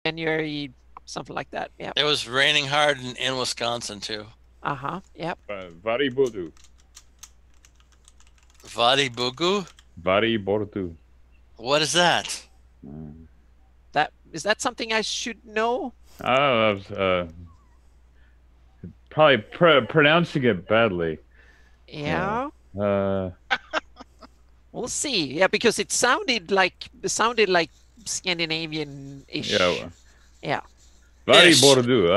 January, something like that. Yeah. It was raining hard in Wisconsin too. Yep. Vari Bodu. Vadi Bugu? Vari Bordu. What is that? Mm. Is that something I should know? I was probably pronouncing it badly. Yeah. Yeah. Uh, We'll see. Yeah, because it sounded like Scandinavian-ish. yeah. Yeah. Vari Ish. Bordu.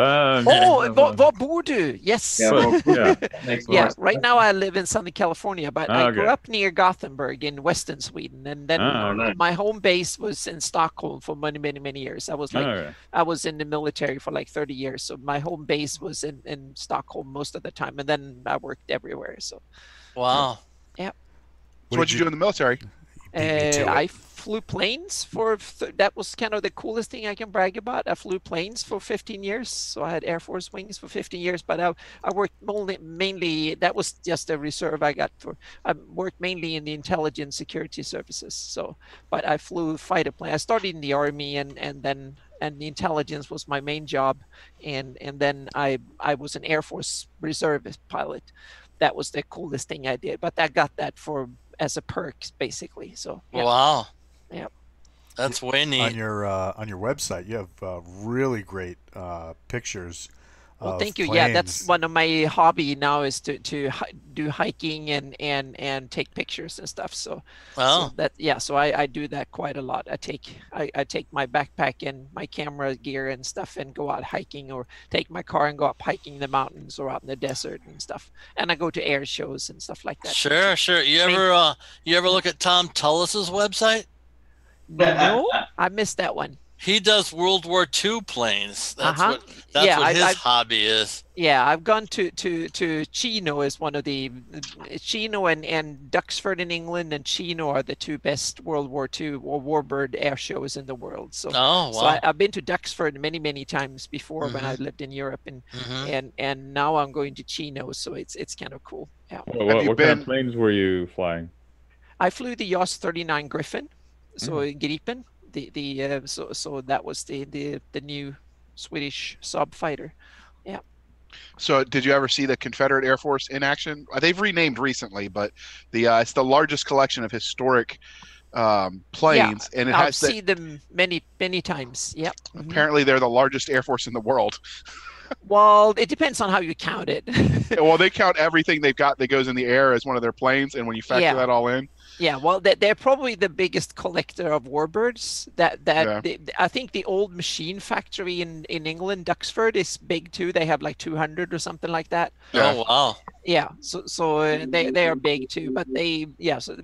Oh, Voodoo. Yes. Yeah, well, Yeah. makes Yeah, more right sense. now I live in Southern California, but I grew Okay. up near Gothenburg in Western Sweden, and then Oh, nice. my home base was in Stockholm for many, many, many years. Okay. I was in the military for like 30 years, so my home base was in Stockholm most of the time, and then I worked everywhere. So, Wow. yeah. So what'd you do in the military? Beat me to I it. flew planes that was kind of the coolest thing I can brag about. I flew planes for 15 years, so I had Air Force wings for 15 years. But I worked mainly that was just a reserve I got for. I worked mainly in the intelligence security services. So, but I flew fighter plane. I started in the army, and then the intelligence was my main job, and then I was an Air Force reservist pilot. That was the coolest thing I did. But I got that for as a perk, basically. So yeah. Wow. Yeah. That's way On neat. your website, you have really great pictures Well, of thank you. Yeah, that's planes. one of my hobby now is to do hiking and take pictures and stuff. So Oh. so I do that quite a lot. I take my backpack and my camera gear and stuff and go out hiking, or take my car and go up hiking the mountains or out in the desert and stuff. And I go to air shows and stuff like that too. Sure, sure. You ever look at Tom Tullis's website? No, I missed that one. He does World War II planes. Uh-huh. That's Yeah, what his I've hobby is. Yeah, I've gone to Chino is one of the Chino and Duxford in England, and Chino are the two best World War II or warbird air shows in the world. So Oh, so wow. I've been to Duxford many, many times before when I Mhm. lived in Europe, and Mhm. and now I'm going to Chino, so it's kind of cool. Yeah. What, you what kind of been- planes were you flying? I flew the Jas 39 Griffin, so Mm. Gripen, so that was the new Swedish sub fighter. Yeah. So did you ever see the Confederate Air Force in action? They've renamed recently, but it's the largest collection of historic planes, and it I've has the, seen them many, many times. Yep. Mhm. apparently they're the largest Air Force in the world. Well, it depends on how you count it. Well, they count everything they've got that goes in the air as one of their planes, and when you factor Yeah. that all in, Yeah, well, they're probably the biggest collector of warbirds. Yeah. I think the old machine factory in England, Duxford, is big too. They have like 200 or something like that. Yeah. Oh, wow. Yeah, so they are big too, but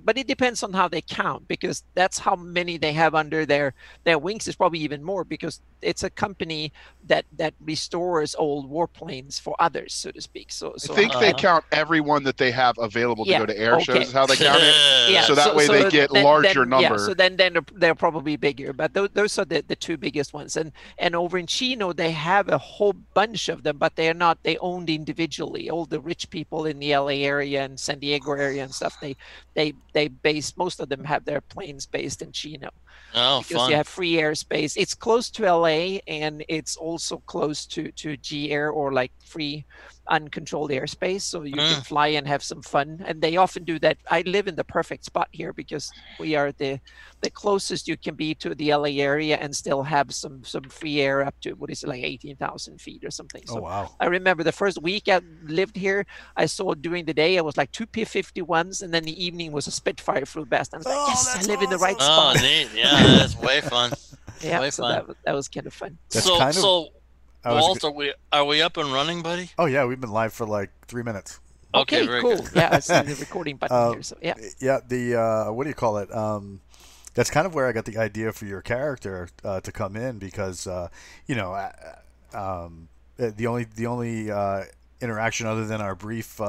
but it depends on how they count, because that's how many they have under their wings is probably even more, because it's a company that restores old warplanes for others, so to speak. So I think they Uh-huh. count everyone that they have available to Yeah, go to air shows. okay. Is how they count it. Yeah, So that way they get larger Yeah, number. so then they're probably bigger, but those are the two biggest ones. And over in Chino, they have a whole bunch of them, but they owned individually. All the rich people in the LA area and San Diego area and stuff, they base, most of them have their planes based in Chino, Oh, because fun. you have free airspace. It's close to LA, and it's also close to G Air, or like free uncontrolled airspace, so you can fly and have some fun. And they often do that. I live in the perfect spot here, because we are the closest you can be to the LA area and still have some free air up to, what is it, like 18,000 feet or something. Oh So wow! I remember the first week I lived here, I saw during the day I was like two P-51s, and then the evening was a Spitfire flew past. I was like, Oh, yes, I that's live in the right Oh, spot. neat. Yeah, that's way fun. Yeah, way so fun. that was kind of fun. That's So, kind of. so I was Walt, go- are we up and running, buddy? oh yeah, we've been live for like 3 minutes. Okay, Okay, very cool. good. Yeah, I see the recording button here. So yeah. Yeah, the what do you call it? That's kind of where I got the idea for your character to come in, because you know, the only interaction other than our brief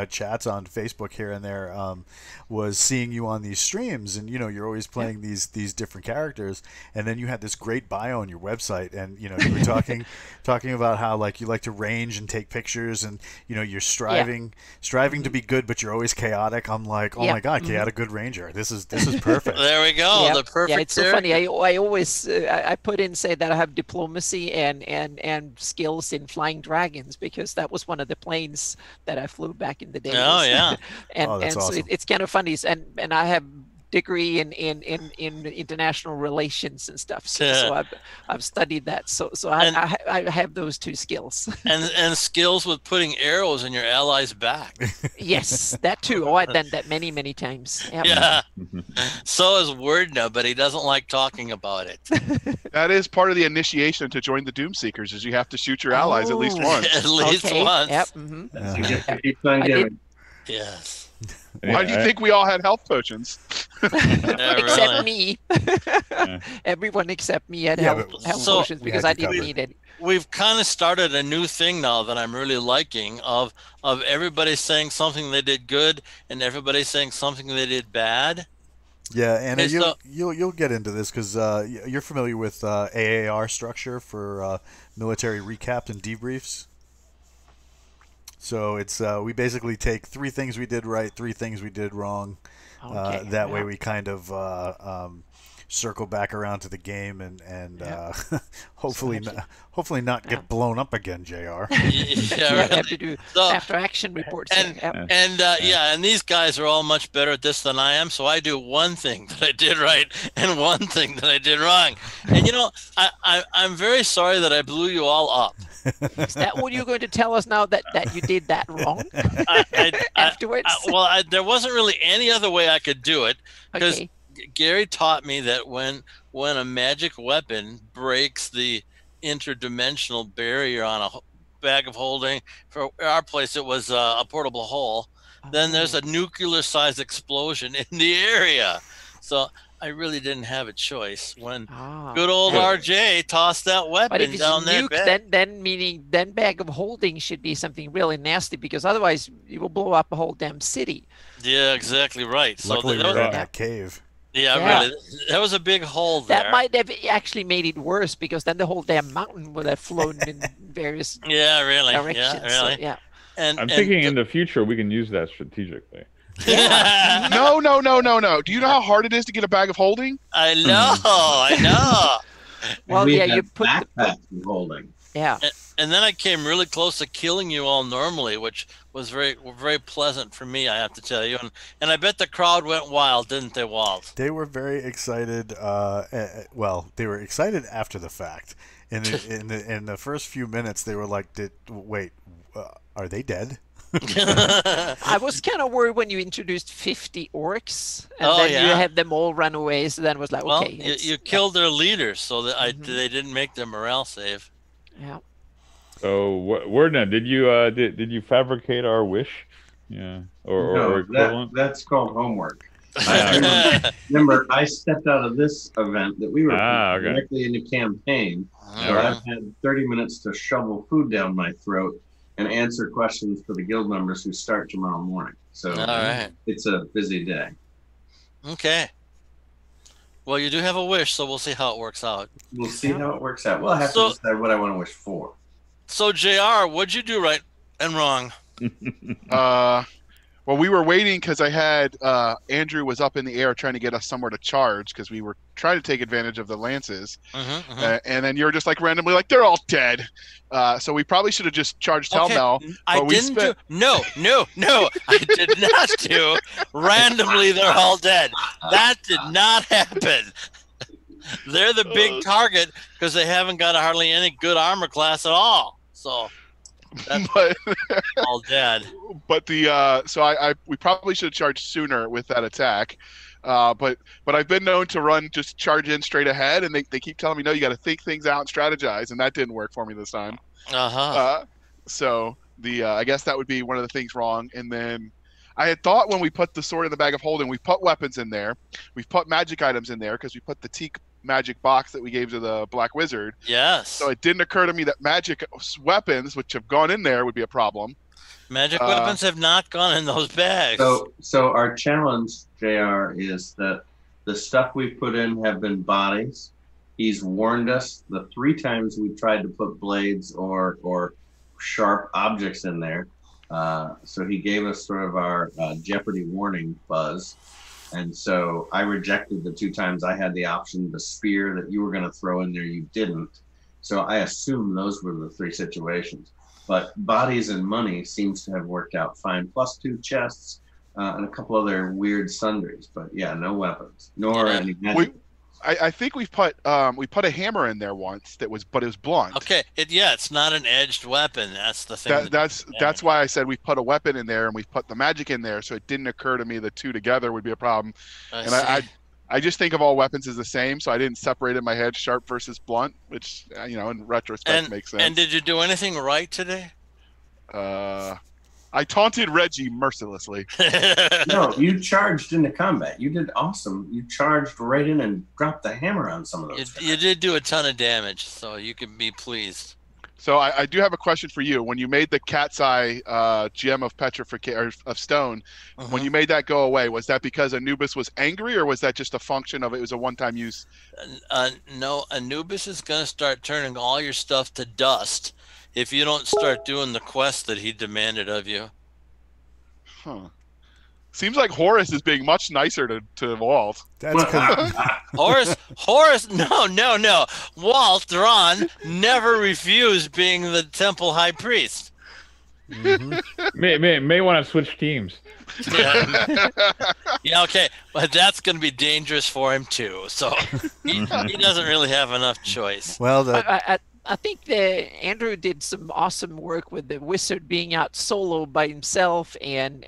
chats on Facebook here and there was seeing you on these streams, and you're always playing these different characters, and then you had this great bio on your website, and you were talking about how like you like to range and take pictures, and you're striving to be good, but you're always chaotic. I'm like, oh my god, chaotic good ranger. This is perfect. There we go. The perfect. Yeah, it's so funny. I always I put in say that I have diplomacy and skills in flying dragons, because that was one of the planes that I flew back in the day. Oh yeah. and that's so awesome. it's kind of funny, and I have degree in international relations and stuff, so I've studied that, so I have those two skills. and skills with putting arrows in your allies' back. Yes, that too. I've done that many times. Yep. Yeah. So is Wordna, but he doesn't like talking about it. That is part of the initiation to join the Doomseekers, is you have to shoot your allies at least once. At least once. Yep. You get to keep on giving. Yes. Why do you think we all had health potions? Yeah, Except really. me. Everyone except me had health So- potions because I didn't covered. need it. We've kind of started a new thing now that I'm really liking of everybody saying something they did good and everybody saying something they did bad. Yeah, and Okay, so- you'll get into this because you're familiar with AAR structure for military recaps and debriefs. So it's we basically take 3 things we did right, 3 things we did wrong. Okay, That way we kind of circle back around to the game and hopefully not get blown up again, JR. Yeah, You right. have to do So- after action reports. And Yep. and these guys are all much better at this than I am. So I do one thing that I did right and one thing that I did wrong. And I'm very sorry that I blew you all up. Is that what you're going to tell us now, that you did that wrong I- afterwards? There wasn't really any other way I could do it, because Okay. Gary taught me that when a magic weapon breaks the interdimensional barrier on a bag of holding, for our place it was a portable hole, then there's a nuclear-sized explosion in the area. So I really didn't have a choice when good old RJ tossed that But weapon if it's down that nuke, bed. then bag of holding should be something really nasty, because otherwise you will blow up a whole damn city. Yeah, exactly right. So Luckily we that were was, in that cave. yeah, Yeah. really, that was a big hole there. That might have actually made it worse, because then the whole damn mountain would have flown in various Yeah, really. directions. Yeah, really. So, yeah. And I'm thinking in the future we can use that strategically. No. Do you know how hard it is to get a bag of holding? I know. Well, We yeah, had you put the, backpacks and holding. yeah. And then I came really close to killing you all normally, which was very, very pleasant for me, I have to tell you. And I bet the crowd went wild, didn't they, Walt? They were very excited. Well, they were excited after the fact. In the first few minutes, they were like, "Wait, are they dead?" I was kind of worried when you introduced 50 orcs, and Oh, then you yeah. had them all run away. So then it was like, Well, okay, you killed their leaders, so that they didn't make their morale save. yeah. So, Wordna, did you fabricate our wish? Yeah, or No, equivalent? that's called homework. I remember I stepped out of this event that we were Okay. directly into campaign. So Yeah. I've had 30 minutes to shovel food down my throat and answer questions for the guild members who start tomorrow morning. So All right. it's a busy day. Okay. Well, you do have a wish, so we'll see how it works out. We'll see how it works out. We'll have So- to decide what I want to wish for. So, JR, what'd you do right and wrong? Well, we were waiting because I had Andrew was up in the air trying to get us somewhere to charge, because we were trying to take advantage of the lances. And then you're just like randomly like, they're all dead. So we probably should have just charged Hellmel. I but we didn't spent- do. No. I did not do. Randomly, they're all dead. That did not happen. They're the big target because they haven't got hardly any good armor class at all. So that's But all dead. but we probably should have charged sooner with that attack. But I've been known to just charge in straight ahead, and they keep telling me, no, you got to think things out and strategize, and that didn't work for me this time. So I guess that would be one of the things wrong. And then I had thought when we put the sword in the bag of holding, we put weapons in there, we've put magic items in there because we put the teak magic box that we gave to the Black Wizard. Yes. So it didn't occur to me that magic weapons, which have gone in there, would be a problem. Magic weapons have not gone in those bags. So our challenge, JR, is that the stuff we put in have been bodies. He's warned us the 3 times we tried to put blades or sharp objects in there. So he gave us sort of our Jeopardy warning buzz. And so I rejected the 2 times I had the option. The spear that you were going to throw in there, you didn't. So I assume those were the 3 situations. But bodies and money seems to have worked out fine. Plus 2 chests and a couple other weird sundries. But yeah, no weapons, nor any magic. I think we put a hammer in there once but it was blunt. Okay, it's not an edged weapon. That's the thing. That's why I said we put a weapon in there and we put the magic in there. So it didn't occur to me the 2 together would be a problem. I just think of all weapons as the same, so I didn't separate in my head sharp versus blunt, which in retrospect makes sense. And did you do anything right today? I taunted Reggie mercilessly. No, you charged into combat. You did awesome. You charged right in and dropped the hammer on some of those. You did do a ton of damage, so you can be pleased. So I do have a question for you. When you made the cat's eye gem of petrification of stone, when you made that go away, was that because Anubis was angry, or was that just a function of it was a one-time use? No, Anubis is going to start turning all your stuff to dust if you don't start doing the quest that he demanded of you. Huh. Seems like Horus is being much nicer to Walt. That's Horus, no. Walt Ron never refused being the temple high priest. May want to switch teams. Yeah, okay, but that's going to be dangerous for him too. So he doesn't really have enough choice. Well, I think that Andrew did some awesome work with the wizard being out solo by himself and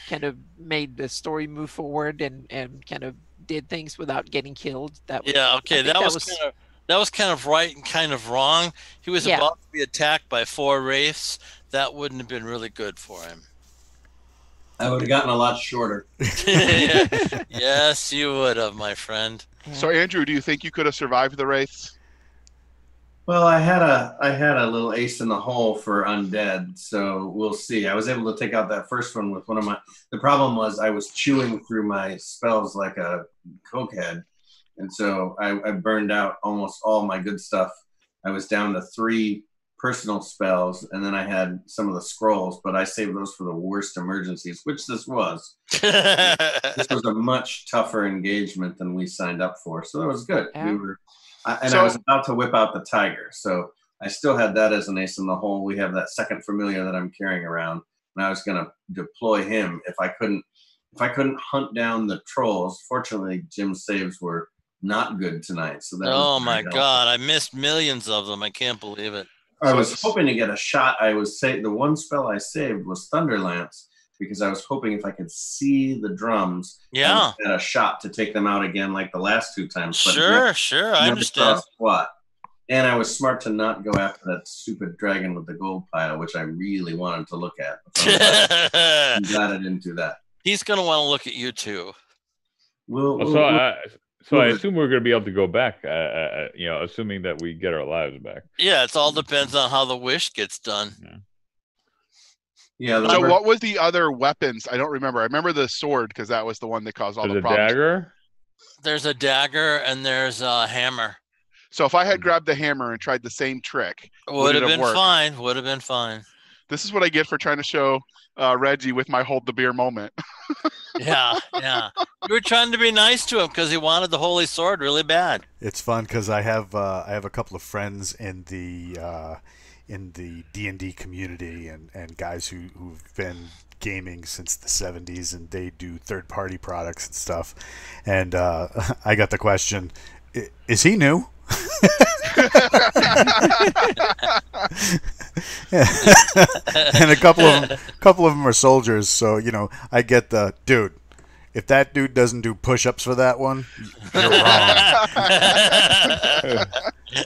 kind of made the story move forward and kind of did things without getting killed. That was kind of right and kind of wrong. He was about to be attacked by 4 wraiths. That wouldn't have been really good for him. I would have gotten a lot shorter. Yes, you would have, my friend. So Andrew, do you think you could have survived the wraiths? Well, I had a little ace in the hole for undead, so we'll see. I was able to take out that first one with one of my. The problem was I was chewing through my spells like a cokehead, and so I burned out almost all my good stuff. I was down to 3 personal spells, and then I had some of the scrolls, but I saved those for the worst emergencies, which this was. This was a much tougher engagement than we signed up for, so that was good. Yeah. I was about to whip out the tiger, so I still had that as an ace in the hole. We have that second familiar that I'm carrying around, and I was going to deploy him if I couldn't hunt down the trolls. Fortunately, Jim's saves were not good tonight, so that. Oh my God! I missed millions of them. I can't believe it. I was hoping to get a shot. The one spell I saved was Thunderlance because I was hoping if I could see the drums, I had a shot to take them out again like the last 2 times. But Sure, I understand. What? And I was smart to not go after that stupid dragon with the gold pile, which I really wanted to look at. I'm glad I didn't do that. He's going to want to look at you too. So I assume we're going to be able to go back, assuming that we get our lives back. Yeah, it all depends on how the wish gets done. Yeah. So what was the other weapons? I don't remember. I remember the sword because that was the one that caused all the problems. Dagger? There's a dagger and there's a hammer. So if I had grabbed the hammer and tried the same trick, would have been fine. Would have been fine. This is what I get for trying to show Reggie with my hold the beer moment. Yeah. You were trying to be nice to him because he wanted the holy sword really bad. It's fun because I have a couple of friends in the D&D community and guys who've been gaming since the 70s, and they do third-party products and stuff. And I got the question, is he new? And a couple of them are soldiers, so I get the dude. If that dude doesn't do push-ups for that one, you're wrong.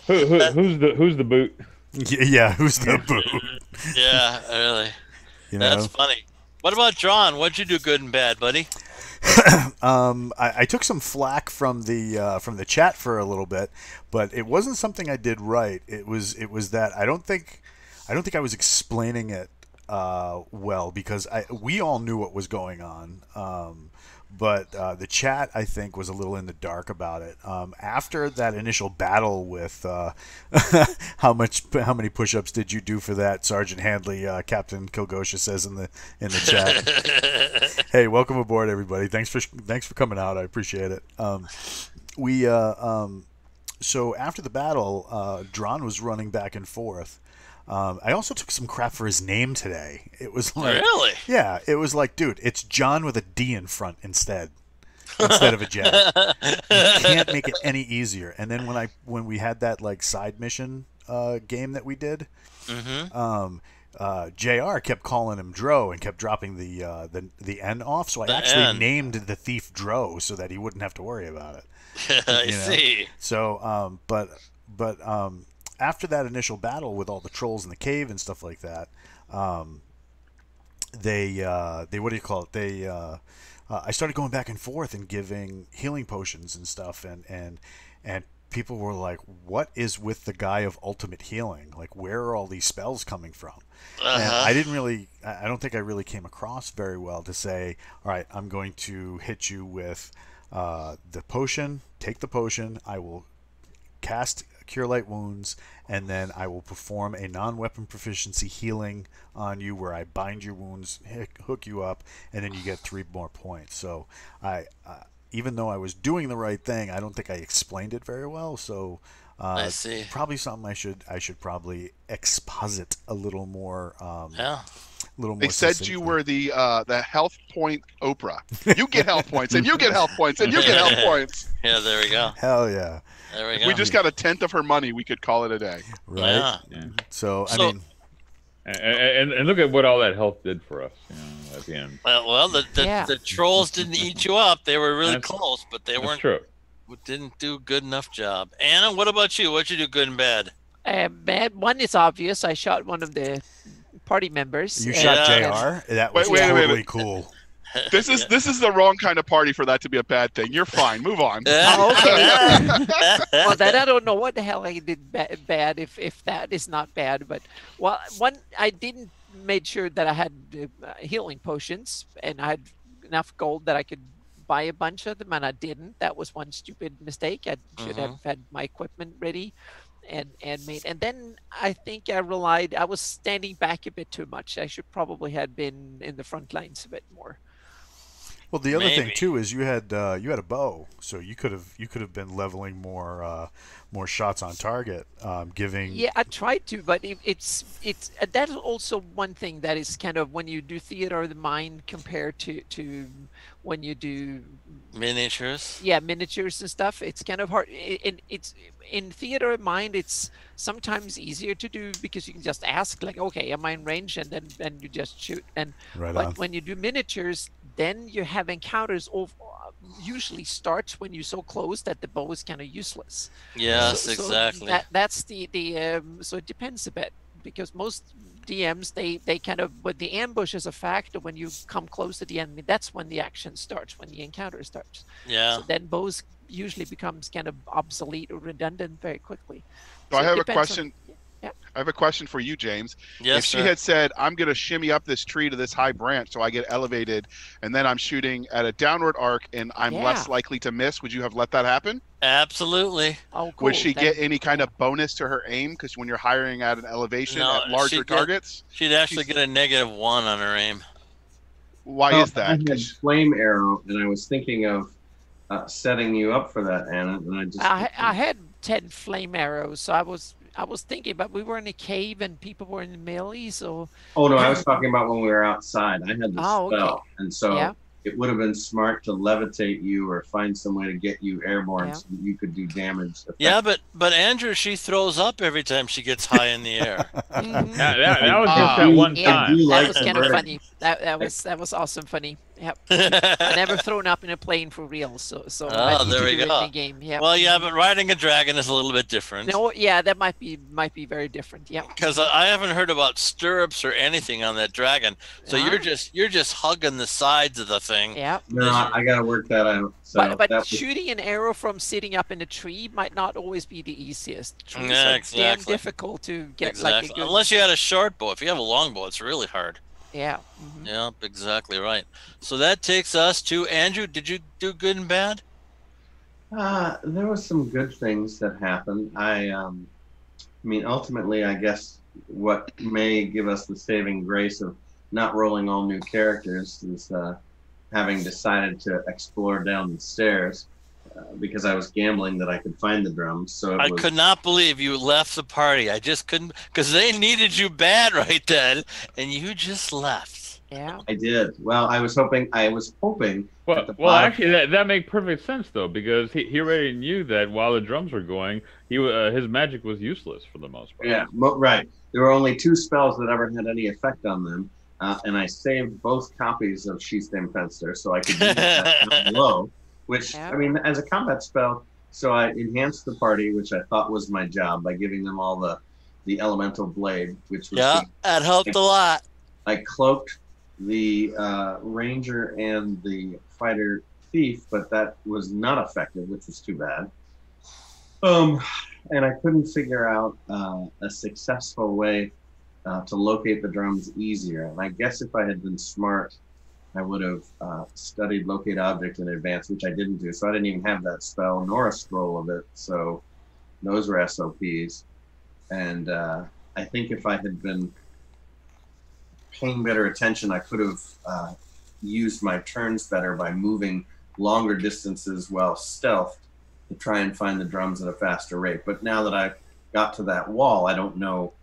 Who's the boot? Yeah, who's the boot? Yeah, really. That's funny. What about John? What'd you do good and bad, buddy? I took some flack from the chat for a little bit, but it wasn't something I did right. It was that I don't think I was explaining it well, because we all knew what was going on. But the chat, I think, was a little in the dark about it. After that initial battle with how many push-ups did you do for that, Sergeant Handley? Captain Kilgosha says in the chat. Hey, welcome aboard, everybody. Thanks for coming out. I appreciate it. So after the battle, Dron was running back and forth. I also took some crap for his name today. It was like, really? Yeah, it was like, dude, it's John with a D in front instead of a J. You can't make it any easier. And then when we had that like side mission game that we did, JR kept calling him Dro and kept dropping the N off. So I actually named the thief Dro so that he wouldn't have to worry about it. I see. So, but after that initial battle with all the trolls in the cave and stuff like that, they what do you call it? I started going back and forth and giving healing potions and stuff, and people were like, "What is with the guy of ultimate healing? Like, where are all these spells coming from?" And I don't think I really came across very well to say, "All right, I'm going to hit you with the potion. Take the potion. I will cast Cure Light Wounds, and then I will perform a non-weapon proficiency healing on you where I bind your wounds, hook you up, and then you get 3 more points." So even though I was doing the right thing, I don't think I explained it very well. So I see. Probably something I should probably exposit a little more. Yeah. They said you were the health point Oprah. You get health points, and you get health points, and you get health points. Yeah, there we go. Hell yeah. There we If go. we just got a tenth of her money, we could call it a day. Right. Yeah. So I mean, and look at what all that health did for us, at the end. Well, the trolls didn't eat you up. They were really close, but they weren't. True. Didn't do a good enough job. Anna, what about you? What'd you do good and bad? Bad one is obvious. I shot one of the party members. You shot JR? That was Wait a totally minute. cool. This is the wrong kind of party for that to be a bad thing. You're fine. Move on. Oh, okay. Well, then I don't know what the hell I did bad if that is not bad. But one, I didn't made sure that I had healing potions and I had enough gold that I could buy a bunch of them, and I didn't. That was one stupid mistake. I should have had my equipment ready and made. And then I think I was standing back a bit too much. I should probably have been in the front lines a bit more. Well, the other thing too is you had a bow, so you could have been leveling more shots on target, giving. Yeah, I tried to, but it's that's also one thing that is kind of when you do theater of the mind compared to when you do miniatures. Yeah, miniatures and stuff. It's kind of hard. It's in theater of mind. It's sometimes easier to do because you can just ask like, okay, am I in range, and then you just shoot. And but when you do miniatures, then you have encounters usually starts when you're so close that the bow is kind of useless. Yes, exactly. That's the so it depends a bit because most DMs they kind of, but the ambush is a factor when you come close to the enemy. That's when the action starts, when the encounter starts. Yeah. So then bows usually becomes kind of obsolete or redundant very quickly. So I have a question. I have a question for you, James. Yes, if she had said, I'm going to shimmy up this tree to this high branch so I get elevated, and then I'm shooting at a downward arc and I'm less likely to miss, would you have let that happen? Absolutely. Oh, cool. Would she get any kind of bonus to her aim? Because when you're hiring at an elevation at larger targets? She'd actually get a -1 on her aim. Why is that? I had flame arrow, and I was thinking of setting you up for that, Anna. And I had 10 flame arrows, so I was thinking, but we were in a cave and people were in the melee, so. Oh no, I was talking about when we were outside. I had the spell, okay. And so it would have been smart to levitate you or find some way to get you airborne so that you could do damage. Yeah, but Andrew, she throws up every time she gets high in the air. That was just that one time. That was kind of funny. That was awesome funny. Yep. I never thrown up in a plane for real, so I Oh, need there to we do it in go. the game. Yeah. Well, yeah, but riding a dragon is a little bit different. No, yeah, that might be very different. Yeah. Because I haven't heard about stirrups or anything on that dragon. So Ah. you're just hugging the sides of the thing. Yeah. No, I got to work that out. So But that was, shooting an arrow from sitting up in a tree might not always be the easiest. Trees Yeah, are exactly. damn difficult to get like a Exactly. good. Unless you had a short bow. If you have a long bow, it's really hard. Yeah. Yep, exactly right. So that takes us to Andrew. Did you do good and bad? there was some good things that happened. I mean, ultimately, I guess what may give us the saving grace of not rolling all new characters is having decided to explore down the stairs because I was gambling that I could find the drums. So I could not believe you left the party. I just couldn't, because they needed you bad right then, and you just left. Yeah. I did. Well, I was hoping. Well, at the well, bottom- actually, that makes perfect sense though, because he already knew that while the drums were going, his magic was useless for the most part. Yeah, right. There were only 2 spells that ever had any effect on them, and I saved both copies of Sheathstem Fenster so I could use that down below. Which, Yeah. I mean, as a combat spell, so I enhanced the party, which I thought was my job, by giving them all the elemental blade, which was Yeah, that helped a lot. I cloaked the ranger and the fighter thief, but that was not effective, which was too bad. And I couldn't figure out a successful way to locate the drums easier. And I guess if I had been smart, I would have studied locate object in advance, which I didn't do. So I didn't even have that spell nor a scroll of it. So those were SOPs. And I think if I had been paying better attention, I could have used my turns better by moving longer distances while stealthed to try and find the drums at a faster rate. But now that I've got to that wall, I don't know.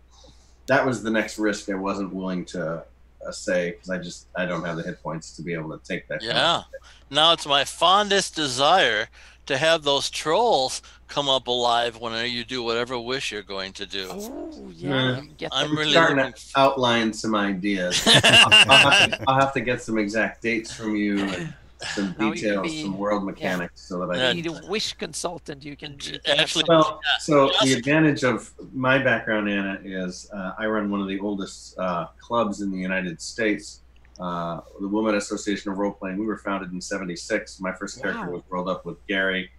That was the next risk I wasn't willing to say, because I don't have the hit points to be able to take that. Yeah. Now it's my fondest desire to have those trolls come up alive whenever you do whatever wish you're going to do. Oh yeah. I'm I'm really starting looking to outline some ideas. I'll have to get some exact dates from you and some Now you can details, be- some world mechanics, so that I You need a wish consultant. You can have Actually, some- Well, so Just- the advantage of my background, Anna, is I run one of the oldest clubs in the United States, the Women Association of Role Playing. We were founded in '76. My first character Wow. was rolled up with Gary.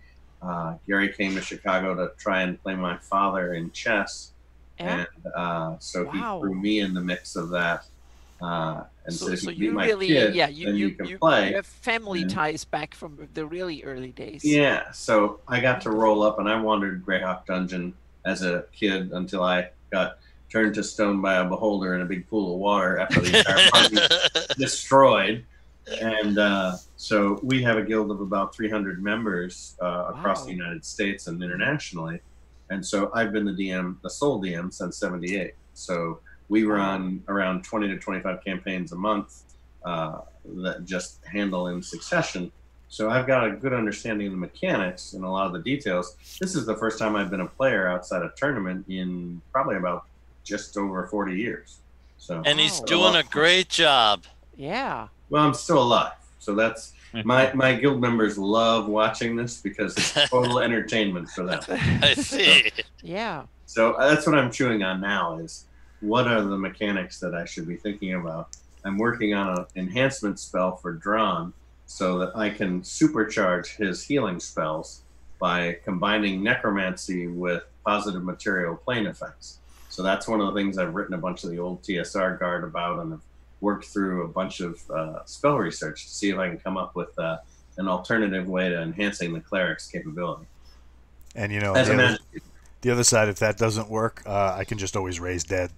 Gary came to Chicago to try and play my father in chess, yeah. and so Wow. he threw me in the mix of that. And So, said, if so you beat you my really, kid, yeah, then you you can play. have family And- ties back from the really early days. Yeah, so I got to roll up, and I wandered Greyhawk Dungeon as a kid until I got turned to stone by a beholder in a big pool of water after the entire party destroyed. And so we have a guild of about 300 members across Wow. the United States and internationally. And so I've been the sole DM since '78. So we run around 20 to 25 campaigns a month that just handle in succession. So I've got a good understanding of the mechanics and a lot of the details. This is the first time I've been a player outside a tournament in probably about just over 40 years. So and he's Wow. doing a great job. Yeah. well, I'm still alive. So that's my guild members love watching this because it's total entertainment for them. I see. Yeah. So that's what I'm chewing on now is what are the mechanics that I should be thinking about? I'm working on an enhancement spell for Drawn so that I can supercharge his healing spells by combining necromancy with positive material plane effects. So that's one of the things I've written a bunch of the old TSR guard about, and have worked through a bunch of spell research to see if I can come up with an alternative way to enhancing the cleric's capability. And you know, As a the, other, magic. the other side, if that doesn't work, I can just always raise dead.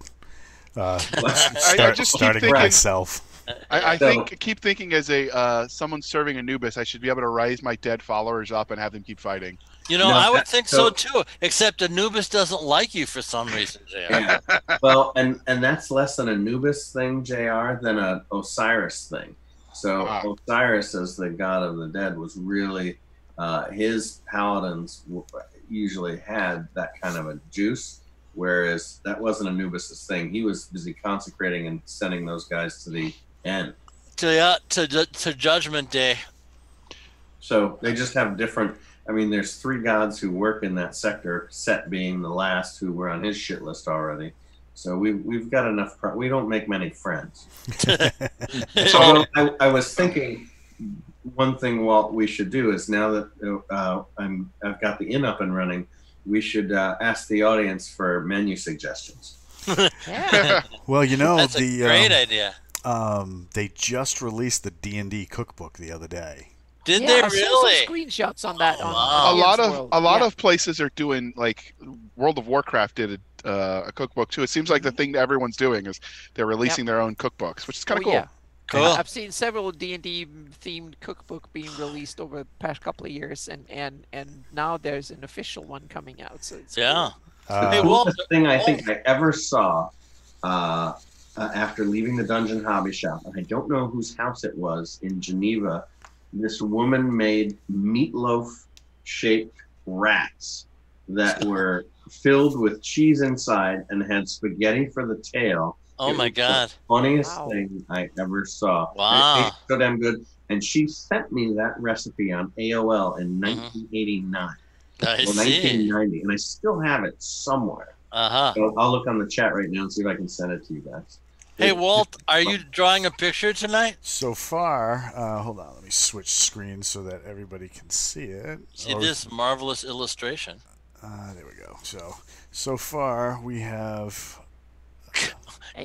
I just keep Starting thinking- myself. I So- keep thinking as a someone serving Anubis, I should be able to raise my dead followers up and have them keep fighting. You know, No, I would that- think so- so too, except Anubis doesn't like you for some reason, JR. Yeah. Well, and that's less an Anubis thing, JR, than a Osiris thing. So Ah. Osiris, as the god of the dead, was really his paladins usually had that kind of a juice, whereas that wasn't Anubis's thing. He was busy consecrating and sending those guys to the end. to Judgment Day. So they just have different. I mean, there's 3 gods who work in that sector. Set being the last, who were on his shit list already. So we've got enough. We don't make many friends. So I was thinking, one thing Walt we should do is, now that I've got the inn up and running, we should ask the audience for menu suggestions. Yeah. Well, you know, That's a great idea. they just released the D&D cookbook the other day. Did Yeah, they I saw really? some screenshots on that. Oh, On wow. A lot Yeah. of places are doing, like World of Warcraft did a cookbook too. It seems like the thing that everyone's doing is they're releasing their own cookbooks, which is kind of cool. Yeah. Cool. I've seen several D&D themed cookbook being released over the past couple of years, and now there's an official one coming out. So it's Yeah. The Hey, coolest Walt- thing I think I ever saw after leaving the Dungeon Hobby Shop, and I don't know whose house it was in Geneva, this woman made meatloaf-shaped rats that were filled with cheese inside and had spaghetti for the tail. Oh It my was the God. funniest Wow. thing I ever saw. Wow. It tasted so damn good. And she sent me that recipe on AOL in 1989 I or see. 1990, and I still have it somewhere. Uh-huh. So I'll look on the chat right now and see if I can send it to you guys. Hey, Walt, are you drawing a picture tonight? So far, hold on, let me switch screens so that everybody can see it. See this marvelous illustration. There we go. So far we have.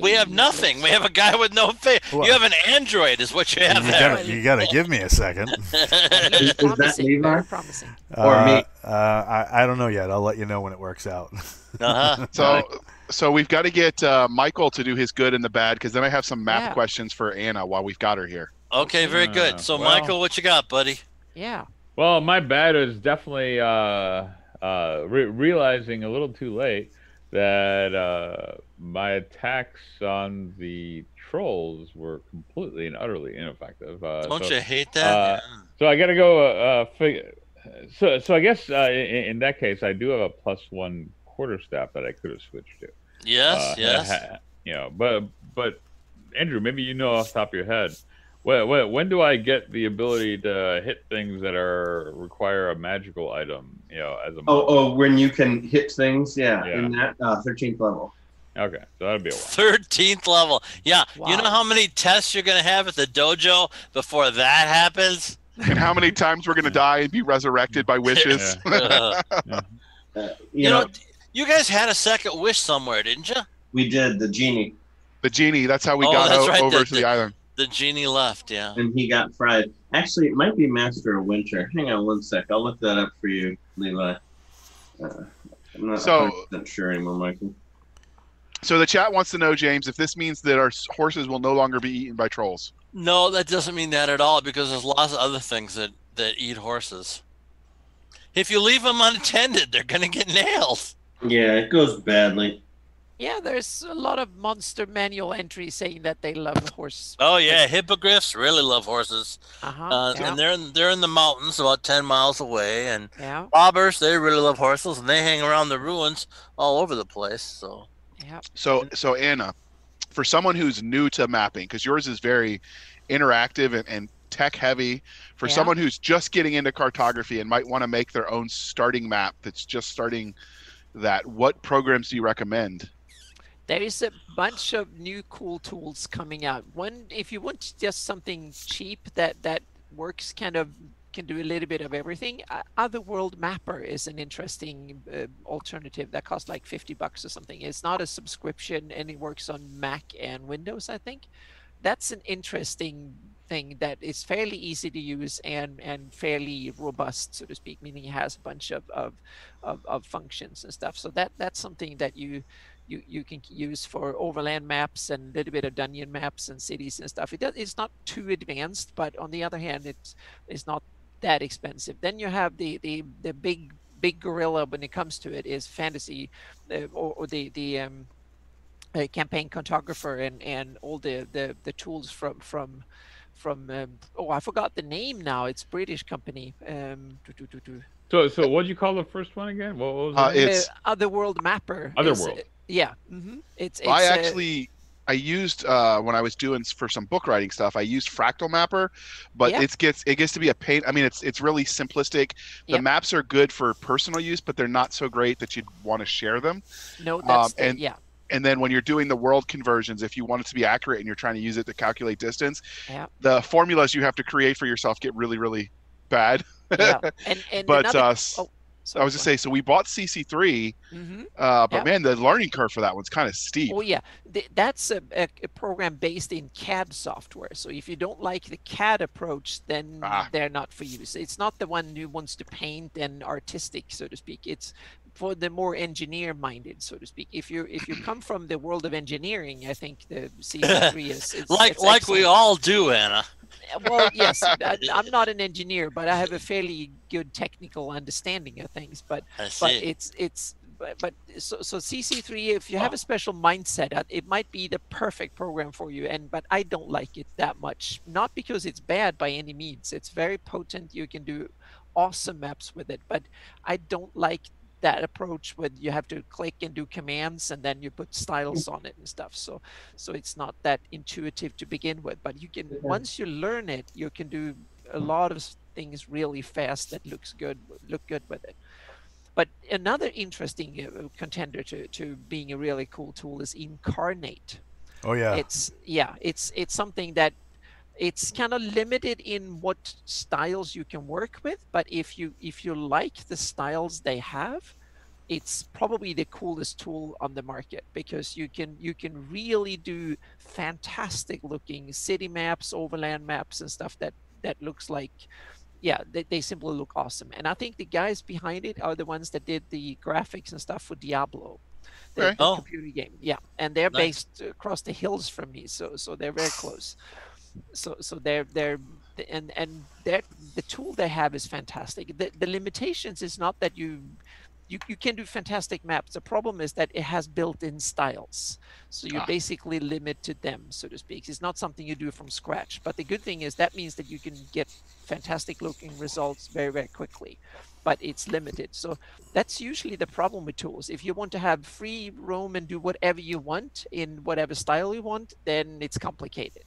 We have nothing. We have a guy with no face. Well, You have an android, is what you have there. You gotta give me a second. Is that promising, Levi? very promising. Or me? I don't know yet. I'll let you know when it works out. Uh-huh. So we've got to get Michael to do his good and the bad, because then I have some map Yeah. questions for Anna while we've got her here. Okay, very good. So, well- Michael, what you got, buddy? Yeah. Well, my bad is definitely realizing a little too late that my attacks on the trolls were completely and utterly ineffective. Don't so, you hate that? So I got to go figure. So I guess in that case, I do have a +1 quarterstaff that I could have switched to. Yes, yes. You know, but Andrew, maybe you know off the top of your head, when do I get the ability to hit things that require a magical item? You know, as a when you can hit things, Yeah. in that 13th level. Okay, so that'd be a while. 13th level. Yeah. Wow. You know how many tests you're going to have at the dojo before that happens? And how many times we're going to die and be resurrected by wishes? Uh, You you know, know, you guys had a second wish somewhere, didn't you? we did the genie, The genie, that's how we Oh, got that's right, over the- to the island. The genie left, yeah. and he got fried. Actually, it might be Master of Winter. Hang on one sec. I'll look that up for you, Levi. I'm not So- 100% sure anymore, Michael. So the chat wants to know, James, if this means that our horses will no longer be eaten by trolls. No, that doesn't mean that at all, because there's lots of other things that eat horses. If you leave them unattended, they're going to get nailed. Yeah, it goes badly. Yeah, there's a lot of monster manual entries saying that they love horse. Oh yeah, hippogriffs really love horses, Yeah. and they're in the mountains about 10 miles away. And Yeah. robbers, they really love horses, and they hang around the ruins all over the place. So Yeah. So Anna, for someone who's new to mapping, because yours is very interactive and tech heavy, for Yeah. someone who's just getting into cartography and might want to make their own starting map that's just starting that, what programs do you recommend? There is a bunch of new cool tools coming out. One, if you want just something cheap that works, kind of can do a little bit of everything. Otherworld Mapper is an interesting alternative that costs like $50 or something. It's not a subscription, and it works on Mac and Windows, I think. That's an interesting thing that is fairly easy to use and fairly robust, so to speak, meaning it has a bunch of functions and stuff. So that's something that you can use for overland maps and a little bit of dungeon maps and cities and stuff. It's not too advanced, but on the other hand, it's not that expensive. Then you have the big gorilla when it comes to it is fantasy, or the campaign cartographer and all the tools from I forgot the name now. It's British company. So what'd you call the first one again? What was it? It's Otherworld Mapper. Otherworld. Yeah. Mm-hmm. It's I actually I used when I was doing for some book writing stuff, I used Fractal Mapper, but Yeah. it gets to be a pain. I mean, it's really simplistic. The Yep. maps are good for personal use, but they're not so great that you'd want to share them. No, Um, that's the and yeah. and then when you're doing the world conversions, if you want it to be accurate and you're trying to use it to calculate distance, Yeah. the formulas you have to create for yourself get really, really bad. Yeah. And But another oh, I sorry, was go just ahead. saying, so we bought CC3, Mm-hmm. but man, the learning curve for that one's kind of steep. Oh yeah, that's a program based in CAD software. So if you don't like the CAD approach, then Ah. they're not for you. So it's not the one who wants to paint and artistic, so to speak. It's for the more engineer-minded, so to speak. If you come from the world of engineering, I think the CC3 is like it's we excellent. all do, Anna. Well, yes, I'm not an engineer, but I have a fairly good technical understanding of things. But I see. it's but so CC3, if you have a special mindset, it might be the perfect program for you. But I don't like it that much. Not because it's bad by any means. It's very potent. You can do awesome maps with it, but I don't like that approach where you have to click and do commands and then you put styles on it and stuff. So it's not that intuitive to begin with, but you can, once you learn it, you can do a lot of things really fast that look good with it. But another interesting contender to being a really cool tool is Incarnate. Oh yeah. It's something that it's kind of limited in what styles you can work with, but if you like the styles they have, it's probably the coolest tool on the market, because you can really do fantastic looking city maps, overland maps and stuff that looks like, yeah, they simply look awesome. And I think the guys behind it are the ones that did the graphics and stuff for Diablo, Okay. the computer game. Yeah, and they're Nice. based across the hills from me, so they're very close. So they're and that the tool they have is fantastic. The limitations is not that you can do fantastic maps. The problem is that it has built-in styles, so you're basically limited to them, so to speak. It's not something you do from scratch. But the good thing is that means that you can get fantastic looking results very, very quickly, but it's limited. So that's usually the problem with tools. If you want to have free roam and do whatever you want in whatever style you want, then it's complicated.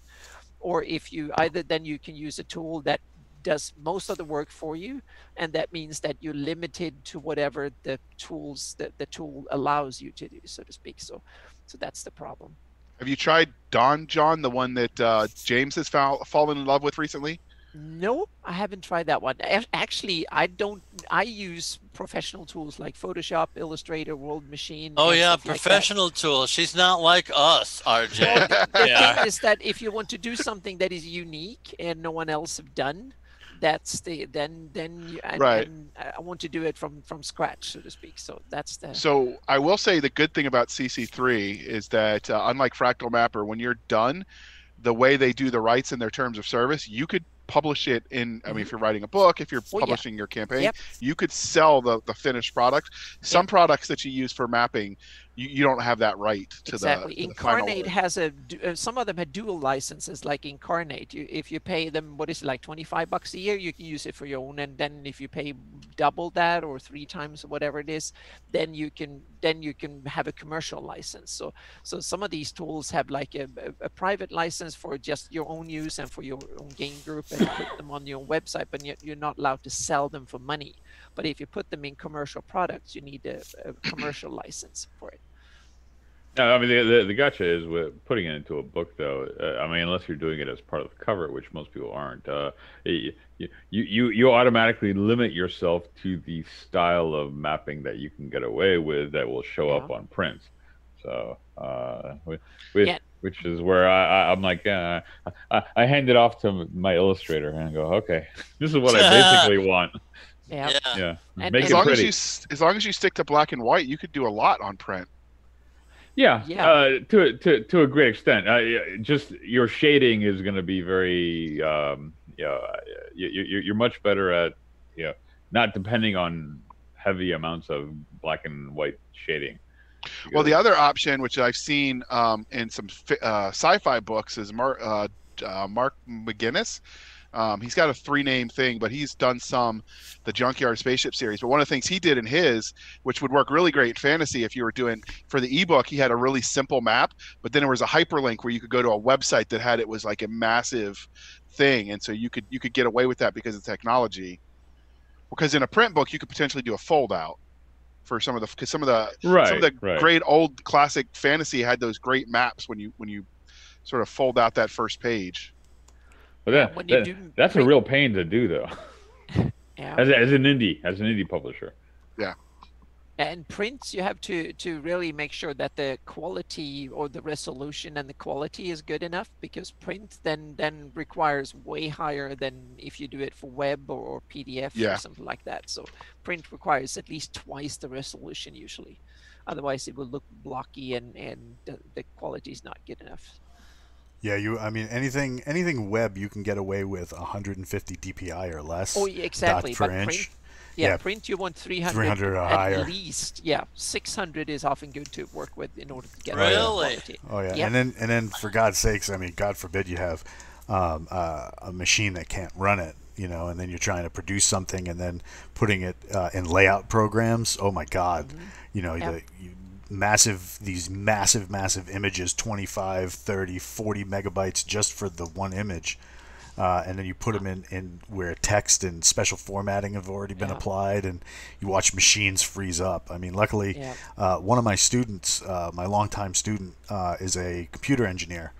Or if you then you can use a tool that does most of the work for you, and that means that you're limited to whatever the tools that the tool allows you to do, so to speak. So that's the problem. Have you tried Don John, the one that James has fallen in love with recently? No, I haven't tried that one. Actually, I use professional tools like Photoshop, Illustrator, World Machine. Oh and yeah, stuff like that. professional tool. She's not like us, RJ. Well, the Yeah. thing is that if you want to do something that is unique and no one else have done, that's then Right. and I want to do it from scratch, so to speak. So that's the So I will say the good thing about CC3 is that unlike Fractal Mapper, when you're done, the way they do the rights in their terms of service, you could publish it in, I mean, if you're writing a book, if you're Oh, yeah. publishing your campaign, Yep. you could sell the finished product. Some products that you use for mapping, you don't have that right to exactly. the final Incarnate word. has some of them had dual licenses, like Incarnate. If you pay them, what is it, like $25 a year, you can use it for your own. And then if you pay double that or 3 times whatever it is, then you can have a commercial license. So some of these tools have like a private license for just your own use and for your own game group, and put them on your own website, but you're not allowed to sell them for money. But if you put them in commercial products, you need a commercial license for it. No, I mean the gotcha is with putting it into a book, though. I mean, unless you're doing it as part of the cover, which most people aren't. You automatically limit yourself to the style of mapping that you can get away with that will show up on prints. So, which is where I'm like, I hand it off to my illustrator and I go, okay, this is what I basically want. Yeah. Yeah, And make As it long pretty. as long as you stick to black and white, you could do a lot on print. Yeah, Yeah. To a great extent. Just your shading is going to be very, you're much better at, not depending on heavy amounts of black and white shading. Well, the other option, which I've seen in some sci-fi books, is Mark McGinnis. He's got a 3-name thing, but he's done the Junkyard Spaceship series. But one of the things he did in his, which would work really great in fantasy if you were doing for the ebook, he had a really simple map, but then there was a hyperlink where you could go to a website that it was like a massive thing, and so you could get away with that because of technology. Because in a print book, you could potentially do a fold out for some of the great old classic fantasy had those great maps when you sort of fold out that first page. But that's a real pain to do, though. Yeah. As an indie publisher. Yeah. And prints, you have to really make sure that the quality or the resolution and the quality is good enough, because print then requires way higher than if you do it for web or PDF or something like that. So print requires at least twice the resolution usually. Otherwise, it will look blocky and the quality is not good enough. Yeah, anything web you can get away with 150 dpi or less. Oh, yeah, exactly. Dot per but inch. Print you want 300 300 or at higher. least. Yeah, 600 is often good to work with in order to get Really? quality. Oh yeah. Yep. And then for God's sakes, I mean, God forbid you have a machine that can't run it, and then you're trying to produce something and then putting it in layout programs. Oh my God, these massive images, 25, 30, 40 megabytes just for the one image. And then you put them in where text and special formatting have already been applied, and you watch machines freeze up. I mean, luckily, one of my students, my longtime student, is a computer engineer,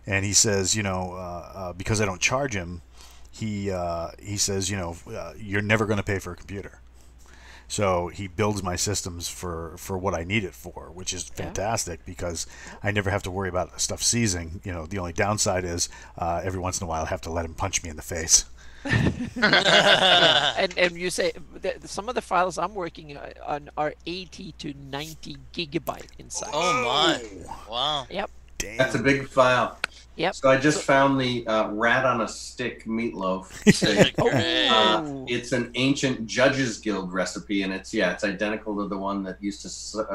and he says, because I don't charge him, he says, you're never going to pay for a computer. So he builds my systems for what I need it for, which is fantastic because I never have to worry about stuff seizing. The only downside is every once in a while I have to let him punch me in the face. And you say some of the files I'm working on are 80 to 90 gigabyte in size. Oh my! Wow. Yep. Damn. That's a big file. Yep. So I just found the rat on a stick meatloaf. It's an ancient Judges Guild recipe, and it's identical to the one that used to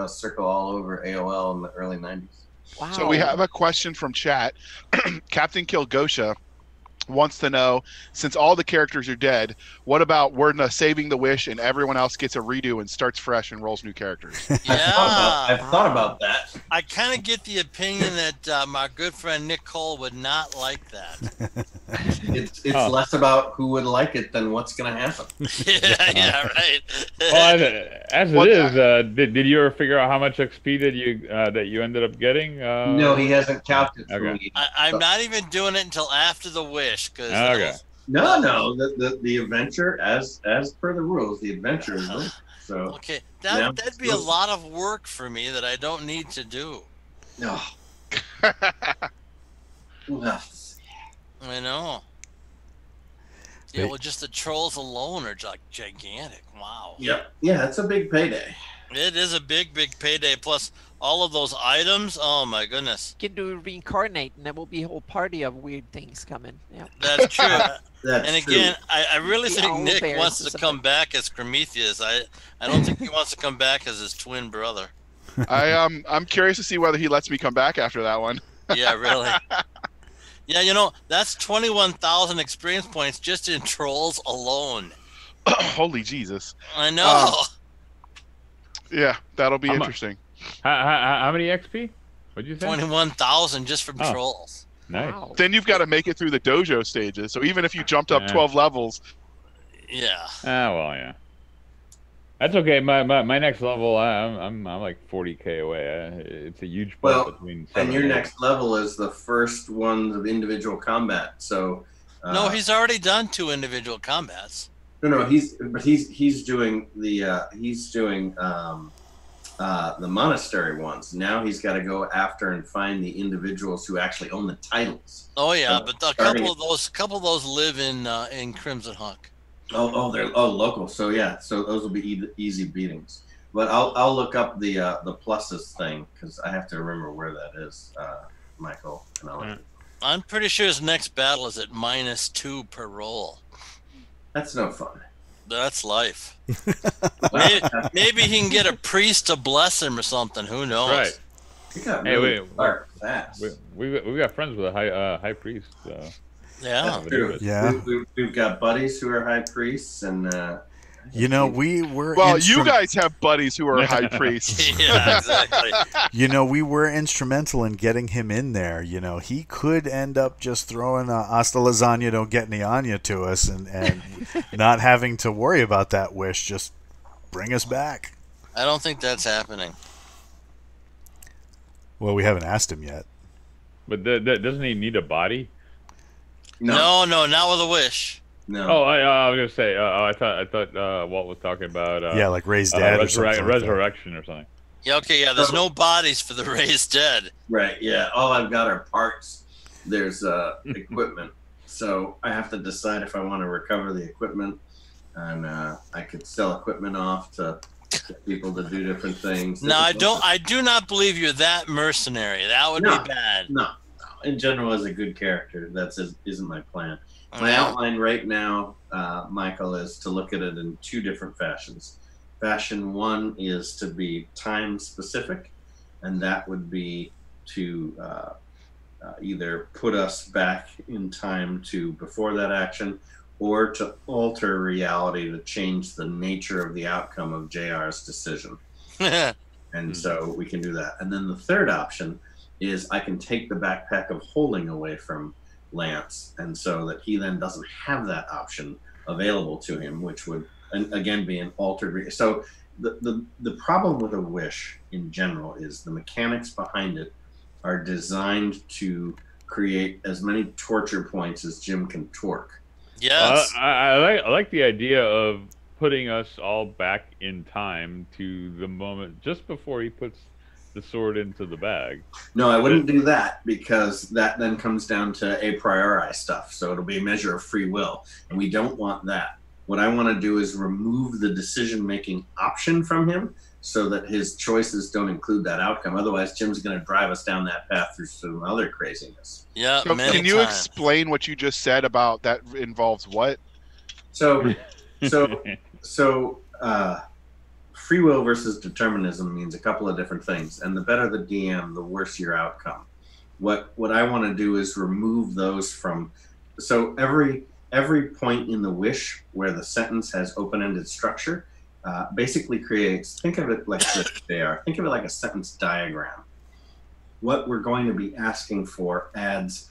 circle all over AOL in the early 90s. Wow. So we have a question from chat. Captain Kilgosha wants to know, since all the characters are dead, what about Werdna saving the wish and everyone else gets a redo and starts fresh and rolls new characters? Yeah. I've thought about that. I kind of get the opinion that my good friend Nick Cole would not like that. It's less about who would like it than what's going to happen. yeah, right. Well, as it is, did you ever figure out how much XP that you ended up getting? No, he hasn't counted for me. I'm not even doing it until after the wish. No, the adventure, as per the rules, the adventure is linked. So okay, that'd be a lot of work for me that I don't need to do. No. I know. Yeah, well, just the trolls alone are like gigantic. Wow. Yep. Yeah, it's a big payday. It is a big payday. Plus all of those items. Oh my goodness. You can do reincarnate, and there will be a whole party of weird things coming. Yeah. That's true. That's again, true. I really think Nick wants to come something. back as Prometheus. I don't think he wants to come back as his twin brother. I'm curious to see whether he lets me come back after that one. Yeah, really. Yeah, that's 21,000 experience points just in trolls alone. Holy Jesus. I know. Yeah, that'll be interesting. How many XP? What'd you say? 21,000 just from trolls. Nice. Wow. Then you've got to make it through the dojo stages. So even if you jumped up 12 levels. Yeah. Well, yeah. That's okay. My next level, I'm like 40K away. It's a huge bump between. And your next level is the first one of individual combat. So. No, he's already done 2 individual combats. No, he's doing the monastery ones. Now he's got to go after and find the individuals who actually own the titles. Oh yeah, but a couple of those live in Crimson Hawk. They're local. So yeah, so those will be easy beatings. But I'll look up the pluses thing because I have to remember where that is, Michael. I'm pretty sure his next battle is at -2 per roll. That's no fun. That's life. maybe he can get a priest to bless him or something. Who knows? Right. You got really dark fast. We got friends with a high priest. Yeah. That's true. Yeah. We've got buddies who are high priests, and You know, we were. Well, you guys have buddies who are high priests. Yeah, exactly. You know, we were instrumental in getting him in there. You know, he could end up just throwing "Hasta lasagna, don't get any Anya" to us, and not having to worry about that wish. Just bring us back. I don't think that's happening. Well, we haven't asked him yet. But doesn't he need a body? No, not with a wish. no. Oh, I was gonna say. I thought Walt was talking about. Yeah, like raised dead or something. Like that. Resurrection or something. Yeah, okay, yeah. There's no bodies for the raised dead. Right. Yeah. All I've got are parts. There's equipment, so I have to decide if I want to recover the equipment, and I could sell equipment off to people to do different things. No, I do not believe you're that mercenary. That would No. be bad. No. In general, as a good character, isn't my plan. My outline right now, Michael, is to look at it in two different fashions. Fashion one is to be time specific, and that would be to either put us back in time to before that action, or to alter reality to change the nature of the outcome of JR's decision. And so we can do that. And then the third option is I can take the backpack of holding away from Lance, and so that he then doesn't have that option available to him, which would again be an altered. So the problem with a wish in general is the mechanics behind it are designed to create as many torture points as Jim can torque. Yes. I like the idea of putting us all back in time to the moment just before he puts the sword into the bag. No, I wouldn't do that, because that then comes down to a priori stuff. So it'll be a measure of free will, and we don't want that. What I want to do is remove the decision-making option from him so that his choices don't include that outcome. Otherwise, Jim's going to drive us down that path through some other craziness. Yeah. So can you explain what you just said about that involves what? So free will versus determinism means a couple of different things, and the better the DM, the worse your outcome. What I want to do is remove those from. So every point in the wish where the sentence has open-ended structure basically creates. Think of it like this, JR. Think of it like a sentence diagram. What we're going to be asking for adds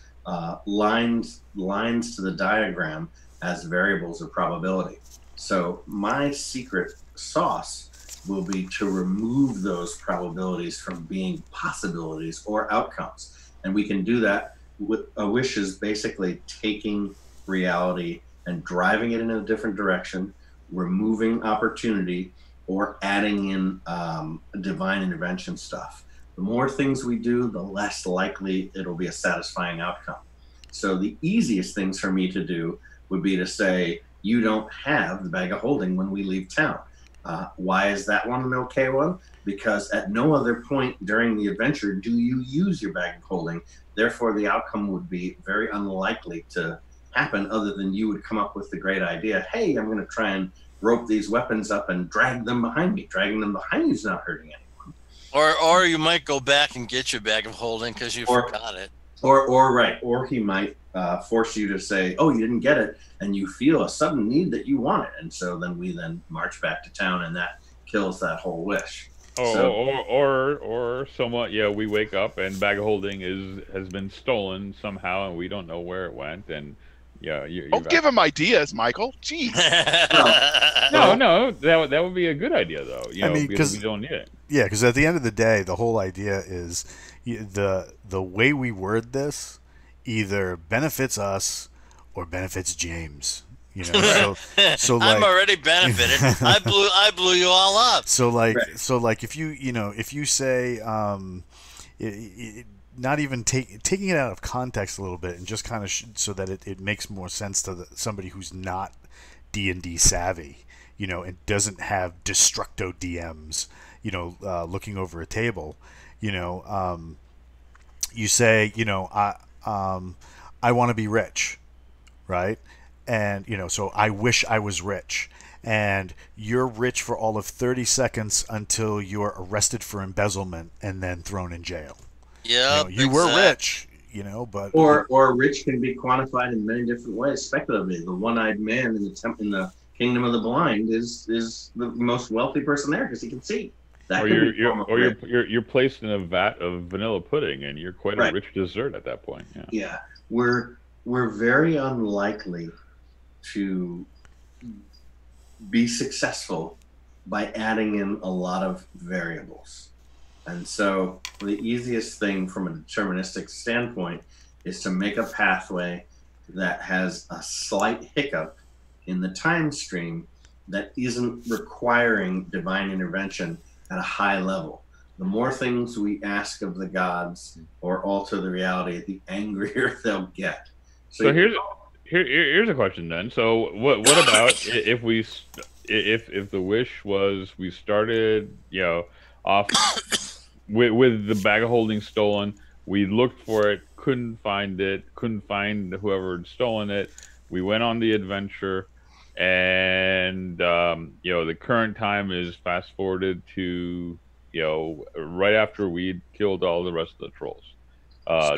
lines to the diagram as variables of probability. So my secret sauce will be to remove those probabilities from being possibilities or outcomes. And we can do that with a wish is basically taking reality and driving it in a different direction, removing opportunity, or adding in divine intervention stuff. The more things we do, the less likely it'll be a satisfying outcome. So the easiest things for me to do would be to say, you don't have the bag of holding when we leave town. Why is that one an okay one? Because at no other point during the adventure do you use your bag of holding. Therefore, the outcome would be very unlikely to happen, other than you would come up with the great idea, hey, I'm going to try and rope these weapons up and drag them behind me. Dragging them behind you is not hurting anyone. Or you might go back and get your bag of holding because you forgot it. Or he might force you to say, oh, you didn't get it, and you feel a sudden need that you want it, and so then we march back to town, and that kills that whole wish. Or somewhat, yeah, we wake up and bag of holding has been stolen somehow, and we don't know where it went, and yeah, don't give him ideas, Michael. Jeez. No, that would be a good idea, though. I mean, because we don't need it. Yeah, because at the end of the day, the whole idea is the way we word this either benefits us or benefits James. You know, so like, I'm already benefited. I blew you all up. So like if you say not even taking it out of context a little bit and just kind of so that it makes more sense to somebody who's not D&D savvy, and doesn't have destructo DMs, looking over a table, you say, I want to be rich, right? And, so I wish I was rich. And you're rich for all of 30 seconds until you're arrested for embezzlement and then thrown in jail. Yeah, you were rich. but or rich can be quantified in many different ways speculatively. The one-eyed man in the kingdom of the blind is the most wealthy person there because he can see. Or you're placed in a vat of vanilla pudding, and you're quite a rich dessert at that point. Yeah. Yeah, we're very unlikely to be successful by adding in a lot of variables, and so the easiest thing from a deterministic standpoint is to make a pathway that has a slight hiccup in the time stream that isn't requiring divine intervention at a high level. The more things we ask of the gods or alter the reality, the angrier they'll get. So here's a question then. So what about if the wish was we started off with the bag of holding stolen, we looked for it, couldn't find whoever had stolen it. We went on the adventure, and the current time is fast forwarded to right after we'd killed all the rest of the trolls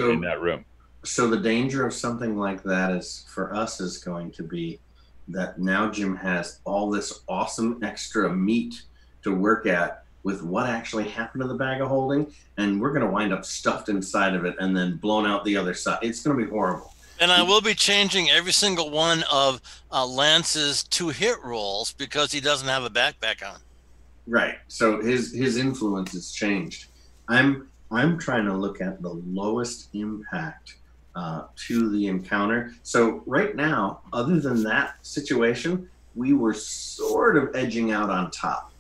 in that room. So the danger of something like that for us is going to be that now Jim has all this awesome extra meat to work at with what actually happened to the bag of holding, and we're going to wind up stuffed inside of it and then blown out the other side. It's going to be horrible. And I will be changing every single one of Lance's 2-hit rolls because he doesn't have a backpack on. Right. So his influence has changed. I'm trying to look at the lowest impact to the encounter. So right now, other than that situation, we were sort of edging out on top.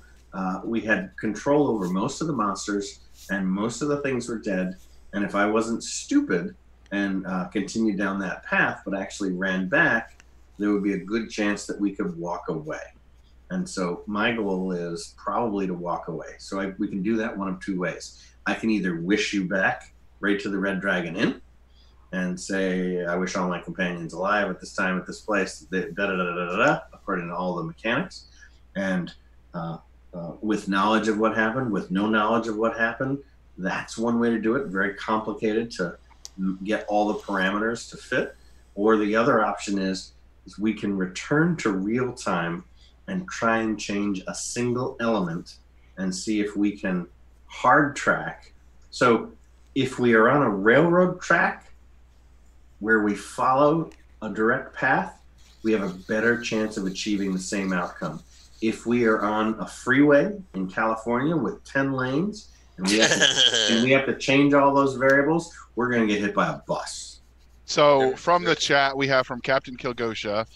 We had control over most of the monsters, and most of the things were dead. And if I wasn't stupid and continued down that path, but actually ran back, there would be a good chance that we could walk away. And so my goal is probably to walk away. So we can do that one of two ways. I can either wish you back right to the Red Dragon Inn and say, I wish all my companions alive at this time, at this place, according to all the mechanics. And with knowledge of what happened, with no knowledge of what happened, that's one way to do it. Very complicated to get all the parameters to fit. Or the other option is we can return to real time and try and change a single element and see if we can hard track. So if we are on a railroad track where we follow a direct path, we have a better chance of achieving the same outcome. If we are on a freeway in California with 10 lanes and we have to change all those variables, we're going to get hit by a bus. So from the chat, we have from Captain Kilgosha,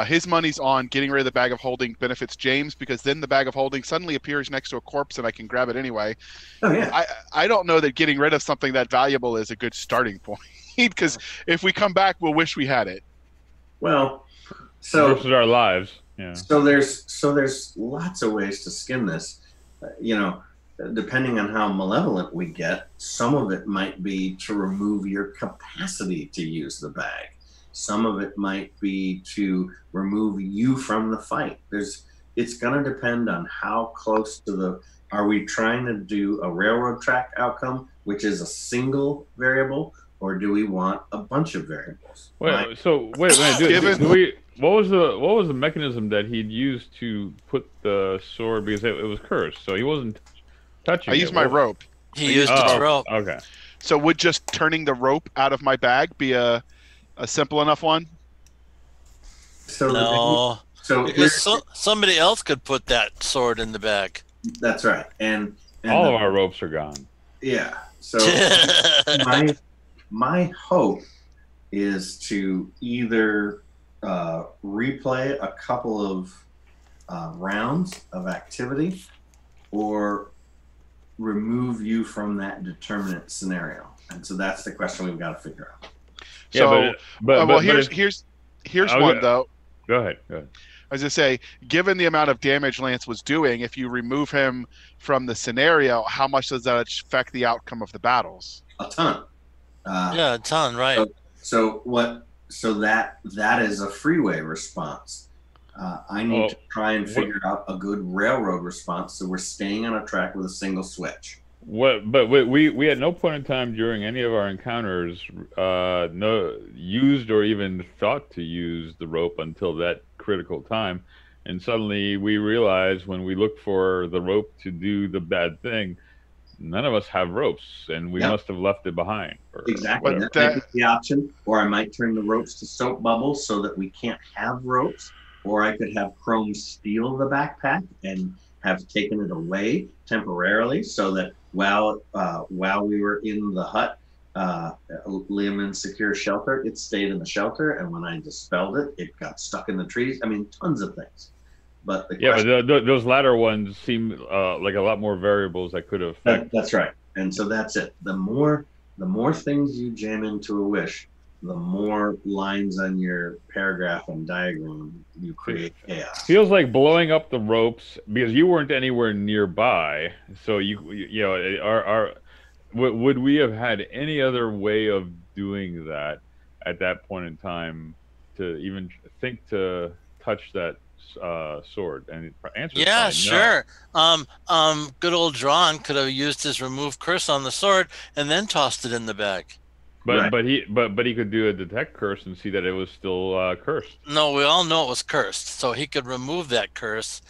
his money's on getting rid of the bag of holding benefits James, because then the bag of holding suddenly appears next to a corpse and I can grab it anyway. Oh, yeah. I don't know that getting rid of something that valuable is a good starting point, because if we come back, we'll wish we had it. Well, so versus our lives. Yeah. So there's lots of ways to skin this. Depending on how malevolent we get, some of it might be to remove your capacity to use the bag. Some of it might be to remove you from the fight. It's going to depend on how close to are we trying to do a railroad track outcome, which is a single variable, or do we want a bunch of variables? Wait. What was the mechanism that he'd used to put the sword, because it was cursed, so he wasn't touching I used my rope. He used his rope. Okay. So would just turning the rope out of my bag be a simple enough one? So no. Because somebody else could put that sword in the bag. That's right. And all of our ropes are gone. Yeah. So my hope is to either replay a couple of rounds of activity or remove you from that determinate scenario. And so that's the question we've got to figure out. So, here's one though. Go ahead. I was going to say, given the amount of damage Lance was doing, if you remove him from the scenario, how much does that affect the outcome of the battles? A ton. A ton, right? So that is a freeway response. I need to try and figure out a good railroad response, so we're staying on a track with a single switch. What? But we at no point in time during any of our encounters no used or even thought to use the rope until that critical time, and suddenly we realize when we look for the rope to do the bad thing, none of us have ropes, and we Yeah. must have left it behind. Or Exactly. whatever. That might be the option. Or I might turn the ropes to soap bubbles so that we can't have ropes. Or I could have Chrome steal the backpack and have taken it away temporarily so that while we were in the hut, Liam in secure shelter, it stayed in the shelter. And when I dispelled it, it got stuck in the trees. I mean, tons of things. But the Yeah, question, but those latter ones seem like a lot more variables that could affect. that's right. And so that's it. The more things you jam into a wish, the more lines on your paragraph and diagram you create chaos. Feels like blowing up the ropes because you weren't anywhere nearby. So you know, would we have had any other way of doing that at that point in time to even think to touch that sword? And the answer is Yeah, probably sure. Good old Drawn could have used his remove curse on the sword and then tossed it in the bag. no. Right. But he could do a detect curse and see that it was still cursed. No, we all know it was cursed, so he could remove that curse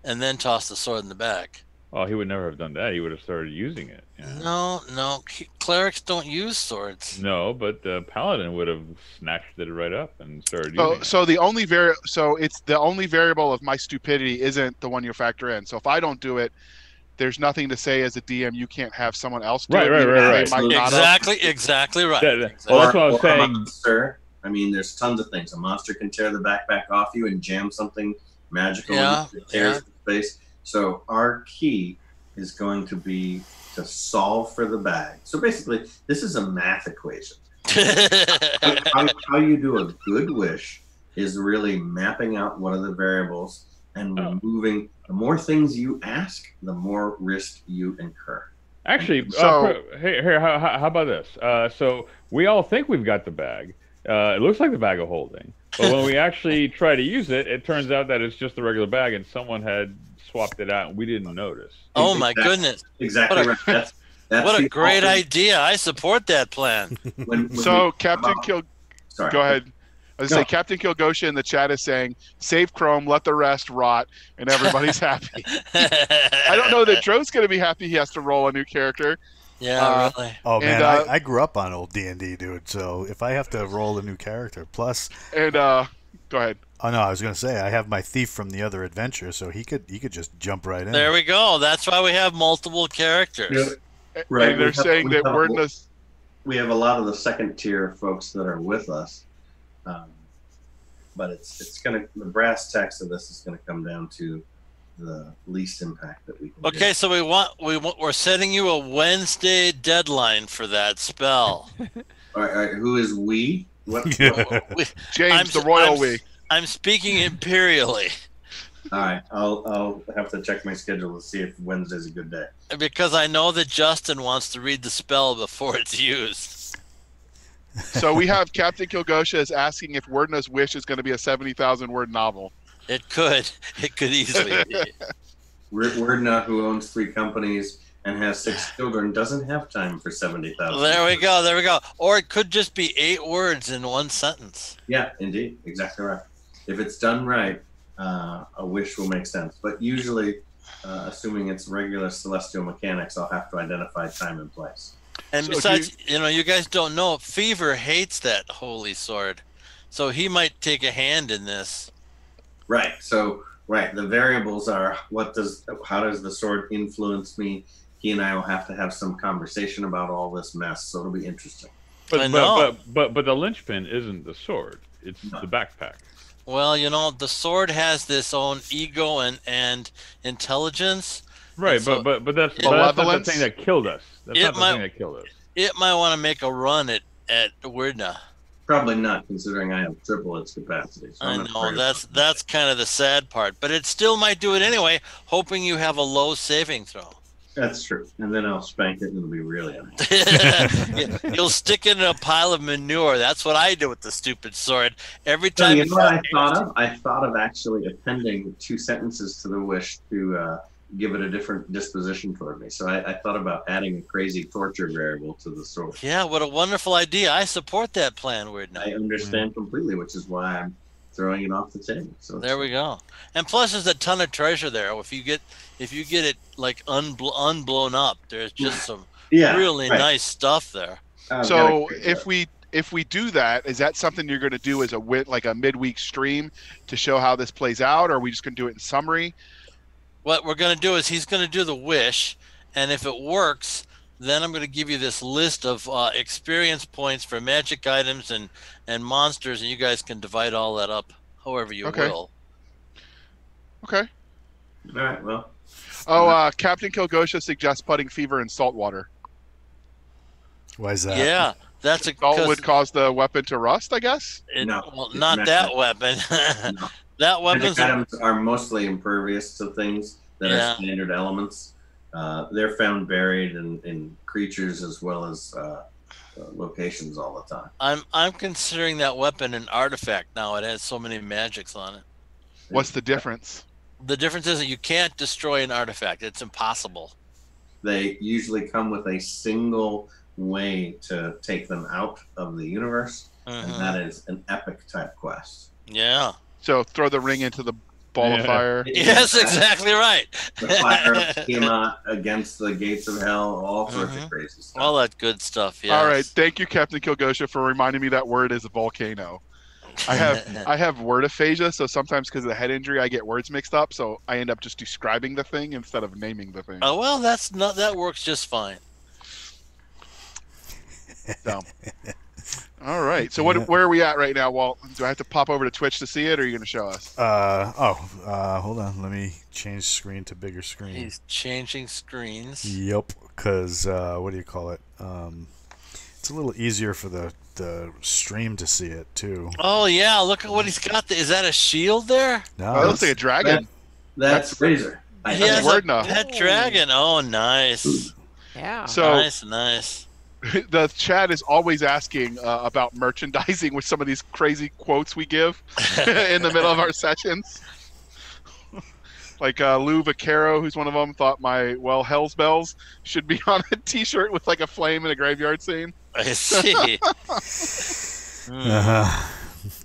and then toss the sword in the bag. Oh, he would never have done that. He would have started using it. Yeah. No, clerics don't use swords. No, but the paladin would have snatched it right up and started using it. So the only it's the only variable of my stupidity isn't the one you factor in. So if I don't do it, there's nothing to say as a DM you can't have someone else do Right, it. right, even right, if they right. might not have. Exactly right. Well, that's Exactly. what I was Or a saying. monster. I mean, there's tons of things. A monster can tear the backpack off you and jam something magical Yeah, that tears the space. So our key is going to be to solve for the bag. So basically, this is a math equation. How you do a good wish is really mapping out what are the variables and removing. The more things you ask, the more risk you incur. Actually, So- here, how about this? So we all think we've got the bag. It looks like the bag of holding, but when we actually try to use it, it turns out that it's just a regular bag, and someone had swapped it out, and we didn't notice. Oh my Exactly. goodness. Exactly What a- right. That's What a the great ultimate- idea. I support that plan. when So we- Captain Kill, Sorry. go ahead. I was No. say Captain Kilgosha in the chat is saying, "Save Chrome, let the rest rot," and everybody's happy. I don't know that Dro's going to be happy. He has to roll a new character. Yeah, really. Oh man, And, I grew up on old D&D, dude. So if I have to roll a new character, plus, And go ahead. oh no, I was gonna say I have my thief from the other adventure, so he could just jump right in. There we go. That's why we have multiple characters. Right, And they're we have- saying we that have- wordless. we have a lot of the second tier folks that are with us, but it's gonna, the brass tacks of this is gonna come down to the least impact that we can Okay, do. so we're setting you a Wednesday deadline for that spell. All right, who is we? What? We- James, the royal we. I'm speaking imperially All right, I'll have to check my schedule to see if Wednesday's a good day. because I know that Justin wants to read the spell before it's used. So we have Captain Kilgosha is asking if Wordna's Wish is going to be a 70,000 word novel. It could easily be. Wordna, who owns 3 companies and has 6 children, doesn't have time for 70,000. There we go. Or it could just be 8 words in one sentence. Yeah, indeed, exactly right. If it's done right, a wish will make sense. But usually, assuming it's regular celestial mechanics, I'll have to identify time and place. And So besides, you guys don't know, Fever hates that holy sword. So he might take a hand in this. Right. So, the variables are how does the sword influence me? He and I will have to have some conversation about all this mess. So it'll be interesting. I know. But the linchpin isn't the sword; it's the backpack. Well, the sword has this own ego and intelligence. Right, And so- but that's not the Malevolence? thing that killed us. That's It not the might- thing that killed us. It might want to make a run at Wordna. Probably not, considering I have triple its capacity. So I I'm not know afraid of that's kind of the sad part, but it still might do it anyway, hoping you have a low saving throw. That's true. And then I'll spank it, and it'll be really nice. You'll stick it in a pile of manure. That's what I do with the stupid sword. Every So time you know what I thought of? I thought of actually appending 2 sentences to the wish to give it a different disposition toward me. So I thought about adding a crazy torture variable to the sword. Yeah, what a wonderful idea. I support that plan, Weird Now. I understand completely, which is why I'm throwing it off the table. So There we go. And plus, there's a ton of treasure there. If you get it like unblown up, there's just some really nice stuff there. So if we do that, is that something you're going to do as a midweek stream to show how this plays out, or are we just going to do it in summary? What we're going to do is he's going to do the wish, and if it works, then I'm going to give you this list of experience points for magic items and monsters, and you guys can divide all that up however you will. Okay. All right. Well. Oh, Captain Kilgosha suggests putting fever in salt water. Why is that? Yeah, that's salt would cause the weapon to rust, I guess. Well, not that weapon. No. That weapon. Items are mostly impervious to things that are standard elements. They're found buried in creatures as well as locations all the time. I'm considering that weapon an artifact now. It has so many magics on it. What's the difference? The difference is that you can't destroy an artifact. It's impossible. They usually come with a single way to take them out of the universe, and that is an epic type quest. Yeah. So throw the ring into the ball of fire. Yes, exactly right. The fire of Tiamat against the gates of hell, all sorts of crazy stuff. All that good stuff, yeah. All right, thank you, Captain Kilgosha, for reminding me that word is a volcano. I have word aphasia, so sometimes because of the head injury, I get words mixed up, so I end up just describing the thing instead of naming the thing. Oh well, that works just fine. So. All right. So where are we at right now, Walt? Do I have to pop over to Twitch to see it, or are you going to show us? Hold on. Let me change screen to bigger screen. He's changing screens. Yep, because what do you call it? It's a little easier for the stream to see it too. Oh yeah, look at what he's got. Is that a shield there? No, it looks like a dragon. That's Razor. He has a pet dragon. Oh, nice. Yeah. So nice. The chat is always asking about merchandising with some of these crazy quotes we give in the middle of our sessions. Like Lou Vaquero, who's one of them, thought my Hell's Bells should be on a T-shirt with like a flame in a graveyard scene. I see.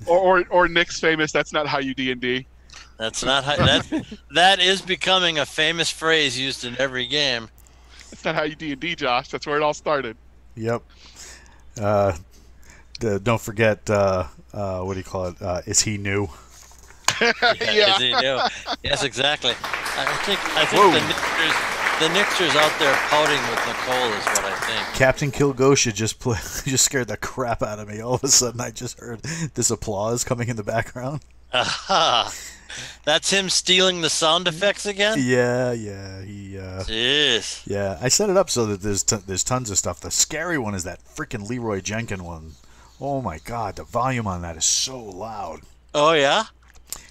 Or Nick's famous. That's not how you D&D. That's not how that is becoming a famous phrase used in every game. That's not how you D&D, Josh. That's where it all started. Yep. Don't forget, what do you call it? Is he new? Yeah. Is he new? Yes, exactly. I think the Nixers out there pouting with Nicole is what I think. Captain Kilgosha just scared the crap out of me. All of a sudden, I just heard this applause coming in the background. Aha. That's him stealing the sound effects again? Yeah. Jeez. Yeah, I set it up so that there's tons of stuff. The scary one is that freaking Leroy Jenkins one. Oh my God, the volume on that is so loud. Oh yeah?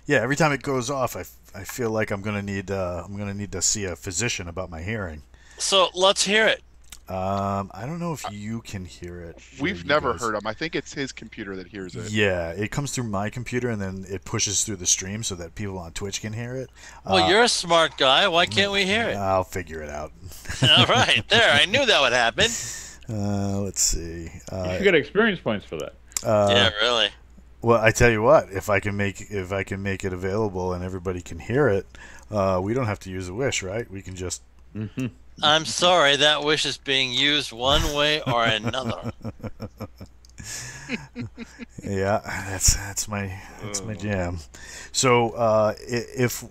Yeah, every time it goes off, I feel like I'm gonna need to see a physician about my hearing. So let's hear it. I don't know if you can hear it. We've never heard him. I think it's his computer that hears it. Yeah, it comes through my computer and then it pushes through the stream so that people on Twitch can hear it. Well, you're a smart guy. Why can't we hear it? I'll figure it out. All right, there. I knew that would happen. Let's see. You should get experience points for that. Yeah, really. Well, I tell you what, if I can make it available and everybody can hear it, we don't have to use a wish, right? We can just. Mm-hmm. I'm sorry, that wish is being used one way or another. Yeah, that's my jam. So if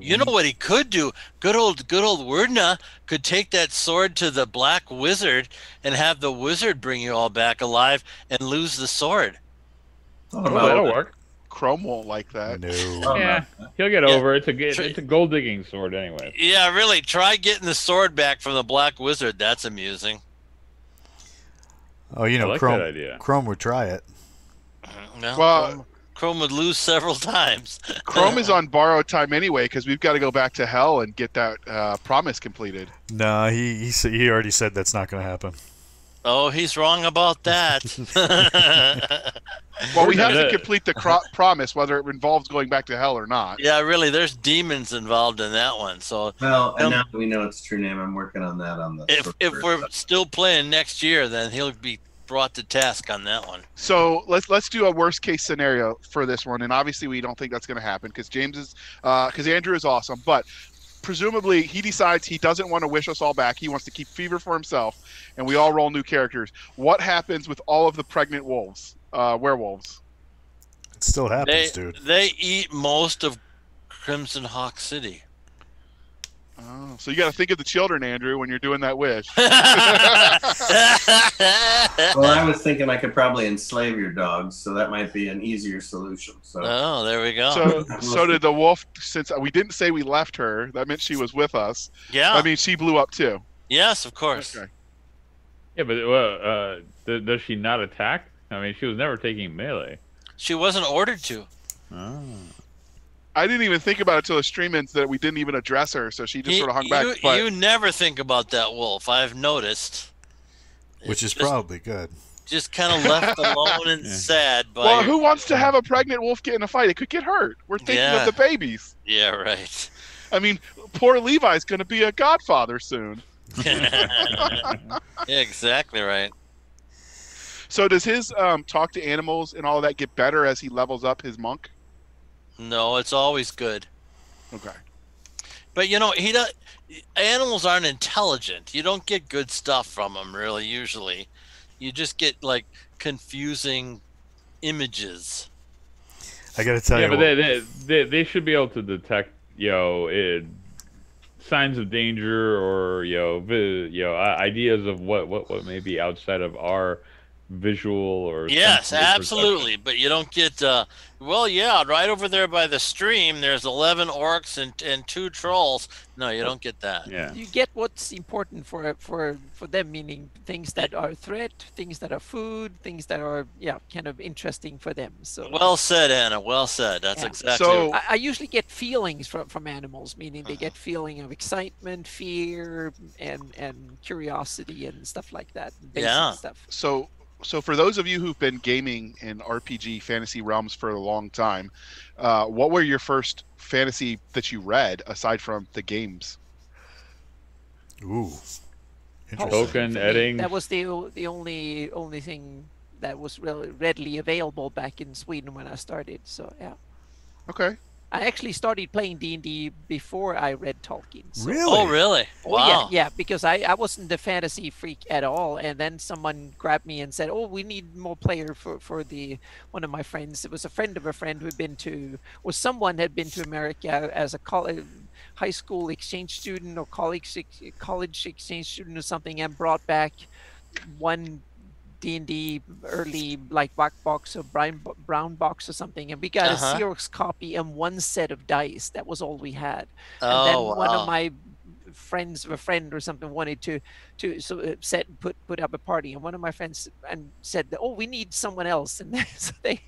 you know what he could do? Good old Wordna could take that sword to the Black Wizard and have the wizard bring you all back alive and lose the sword. That'll work. Chrome won't like that. No. Yeah, he'll get over it. It's a gold digging sword anyway. Yeah, really. Try getting the sword back from the Black Wizard. That's amusing. Oh, you know, I like that idea. Chrome would try it. Well, Chrome would lose several times. Chrome is on borrowed time anyway because we've got to go back to hell and get that promise completed. No, he already said that's not going to happen. Oh, he's wrong about that. Well, we have to that- complete the promise, whether it involves going back to hell or not. Yeah, really, there's demons involved in that one. So Well, and now we know its true name. I'm working on that on the. if we're still playing next year, then he'll be brought to task on that one. So let's do a worst case scenario for this one, and obviously we don't think that's going to happen because Andrew is awesome, but presumably he decides he doesn't want to wish us all back. He wants to keep Fever for himself, and we all roll new characters. What happens with all of the pregnant werewolves? It still happens, dude. They eat most of Crimson Hawk City. Oh, so you got to think of the children, Andrew, when you're doing that wish. Well, I was thinking I could probably enslave your dogs, so that might be an easier solution. So, Oh, there we go. So did the wolf. Since we didn't say we left her, that meant she was with us. Yeah. I mean, she blew up too. Yes, of course. Okay. Yeah, but does she not attack? I mean, she was never taking melee. She wasn't ordered to. Oh. I didn't even think about it till the stream ends that we didn't even address her, so she just sort of hung back. But You never think about that wolf. I've noticed. Which is It's probably good. just kind of left alone and sad. By well, who wants to have a pregnant wolf get in a fight? It could get hurt. We're thinking Yeah. of the babies. Yeah, right. I mean, poor Levi's going to be a godfather soon. Yeah, exactly right. So does his talk to animals and all of that get better as he levels up his monk? No, it's always good. Okay. But animals aren't intelligent. You don't get good stuff from them, really. Usually, you just get like confusing images. I got to tell Yeah, you. but they should be able to detect, signs of danger or ideas of what may be outside of our visual or Yes, sensory absolutely. But you don't get. Right over there by the stream, there's 11 orcs and 2 trolls. No, you don't get that. perception. You get what's important for them, meaning things that are threat, things that are food, things that are kind of interesting for them. So Well said, Anna. Well said. That's Yeah. exactly. So- I usually get feelings from animals, meaning they get feeling of excitement, fear, and curiosity and stuff like that. Basic Yeah. stuff. So for those of you who've been gaming in RPG fantasy realms for a long time, what were your first fantasy that you read aside from the games? Ooh. Interesting. Token, For me, Edding. that was the only thing that was really readily available back in Sweden when I started. So yeah. Okay. I actually started playing D&D before I read Tolkien. So. Really? Oh, really? Oh Wow. yeah, because I wasn't a fantasy freak at all, and then someone grabbed me and said, "Oh, we need more player for one of my friends." It was a friend of a friend who'd been to, or someone had been to America as a high school exchange student or college exchange student or something, and brought back one D&D early like black box or brown box or something, and we got Uh-huh. a Xerox copy and one set of dice. That was all we had. And Oh, then wow. one of my friends of a friend or something wanted to put up a party, and one of my friends and said, "Oh, we need someone else," and so they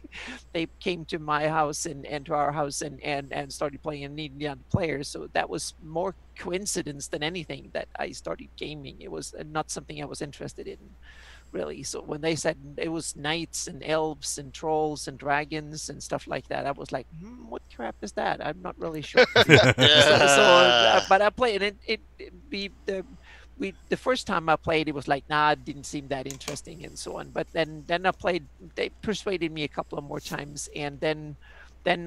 came to my house and to our house and started playing and needed young players. So that was more coincidence than anything that I started gaming. It was not something I was interested in, really. So when they said it was knights and elves and trolls and dragons and stuff like that, I was like, what crap is that? I'm not really sure. But I played it. The first time I played, it was like, nah, it didn't seem that interesting and so on. But then I played. They persuaded me a couple of more times, and then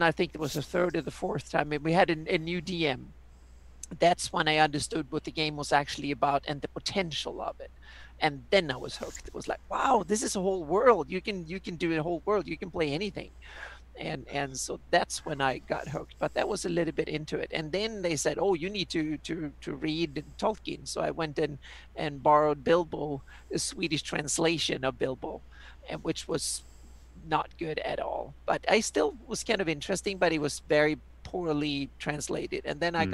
I think it was the third or the fourth time, and we had a new DM. That's when I understood what the game was actually about and the potential of it. And then I was hooked. It was like, wow, this is a whole world. You can do a whole world. You can play anything. And so that's when I got hooked. But that was a little bit into it. And then they said, oh, you need to read Tolkien. So I went and borrowed Bilbo, a Swedish translation of Bilbo, and which was not good at all. But I still was kind of interesting, but it was very poorly translated. And then I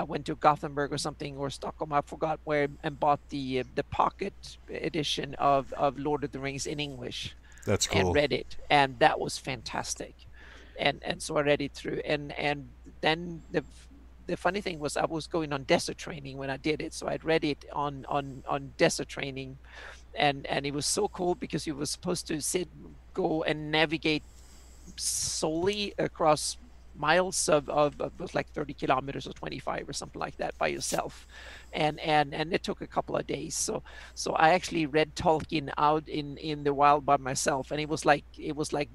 went to Gothenburg or something, or Stockholm, I forgot where, and bought the pocket edition of Lord of the Rings in English. That's cool. And read it, and that was fantastic. And so I read it through, and then the funny thing was I was going on desert training when I did it, so I'd read it on desert training, and it was so cool because you were supposed to sit go and navigate solely across miles of it was like 30 kilometers or 25 or something like that by yourself, and it took a couple of days. So I actually read Tolkien out in the wild by myself, and it was like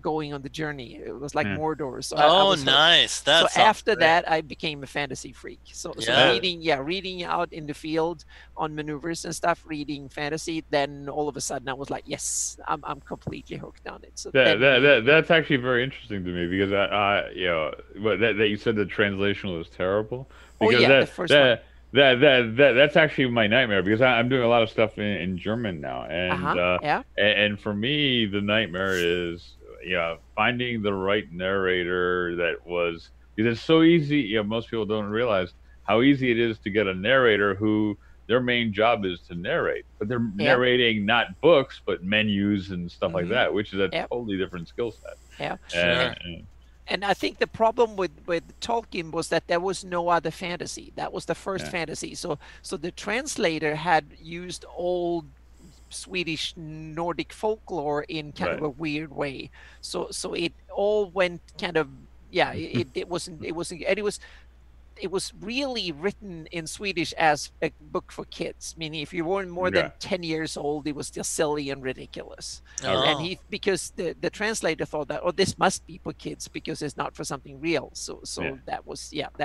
going on the journey. It was like Yeah. Mordor. So I Oh, was hooked. nice. So That sounds after great. that, I became a fantasy freak. So Yeah. reading out in the field on maneuvers and stuff, reading fantasy. Then all of a sudden, I was like, yes, I'm completely hooked on it. So That's actually very interesting to me because that you said the translation was terrible oh because yeah, the first one. that's actually my nightmare because I'm doing a lot of stuff in German now Yeah. and for me the nightmare is finding the right narrator that was because it's so easy. Most people don't realize how easy it is to get a narrator who their main job is to narrate, but they're Yeah. narrating not books but menus and stuff like Mhm. that, which is a Yeah. totally different skill set. Yeah. Sure. And I think the problem with Tolkien was that there was no other fantasy. That was the first Yeah. fantasy. So the translator had used old Swedish Nordic folklore in kind of Right. a weird way. So it all went kind of it wasn't and it was really written in Swedish as a book for kids, meaning if you weren't more than Yeah. 10 years old, it was just silly and ridiculous. Okay. And Oh, because the translator thought that, oh, this must be for kids because it's not for something real. So Yeah. that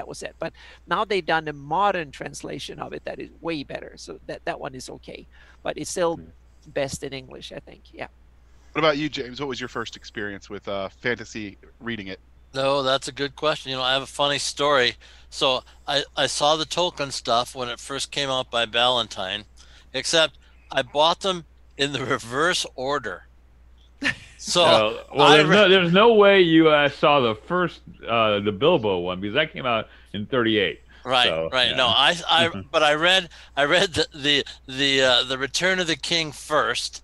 was it. But now they've done a modern translation of it that is way better. So that one is okay, but it's still Hmm. best in English, I think. Yeah. What about you, James? What was your first experience with fantasy reading it? no, that's a good question. I have a funny story. So I saw the Tolkien stuff when it first came out by Ballantine, except I bought them in the reverse order. So Well, I there's no way you saw the first the Bilbo one because that came out in '38. right, So, right. yeah. No, but I read the Return of the King first,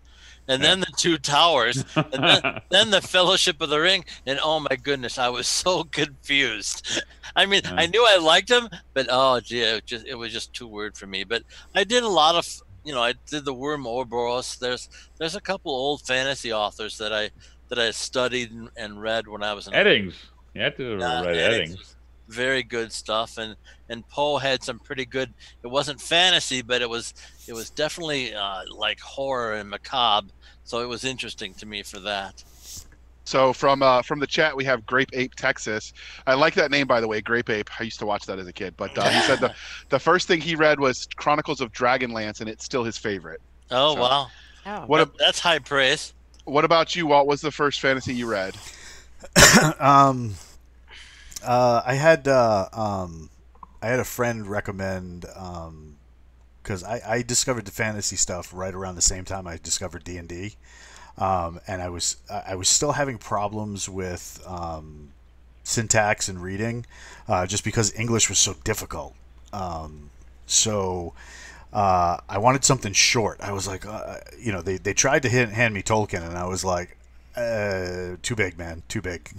and then the Two Towers, and then the Fellowship of the Ring, and oh my goodness, I was so confused. I mean, Yeah. I knew I liked them, but oh gee, it was just too weird for me. But I did a lot of, I did the Worm Ouroboros. There's a couple old fantasy authors that I studied and read when I was in Eddings. You have to write Eddings Eddings. was very good stuff, and Poe had some pretty good. It wasn't fantasy, but it was definitely like horror and macabre. So it was interesting to me for that. So from the chat, we have Grape Ape Texas. I like that name, by the way, Grape Ape. I used to watch that as a kid. But he said the first thing he read was Chronicles of Dragonlance, and it's still his favorite. Oh So- wow, Oh. that's high praise. What about you, Walt? What's the first fantasy you read? I had a friend recommend because I discovered the fantasy stuff right around the same time I discovered D&D, and I was still having problems with syntax and reading, just because English was so difficult. So I wanted something short. I was like, they tried to hand me Tolkien, and I was like, too big, man, too big.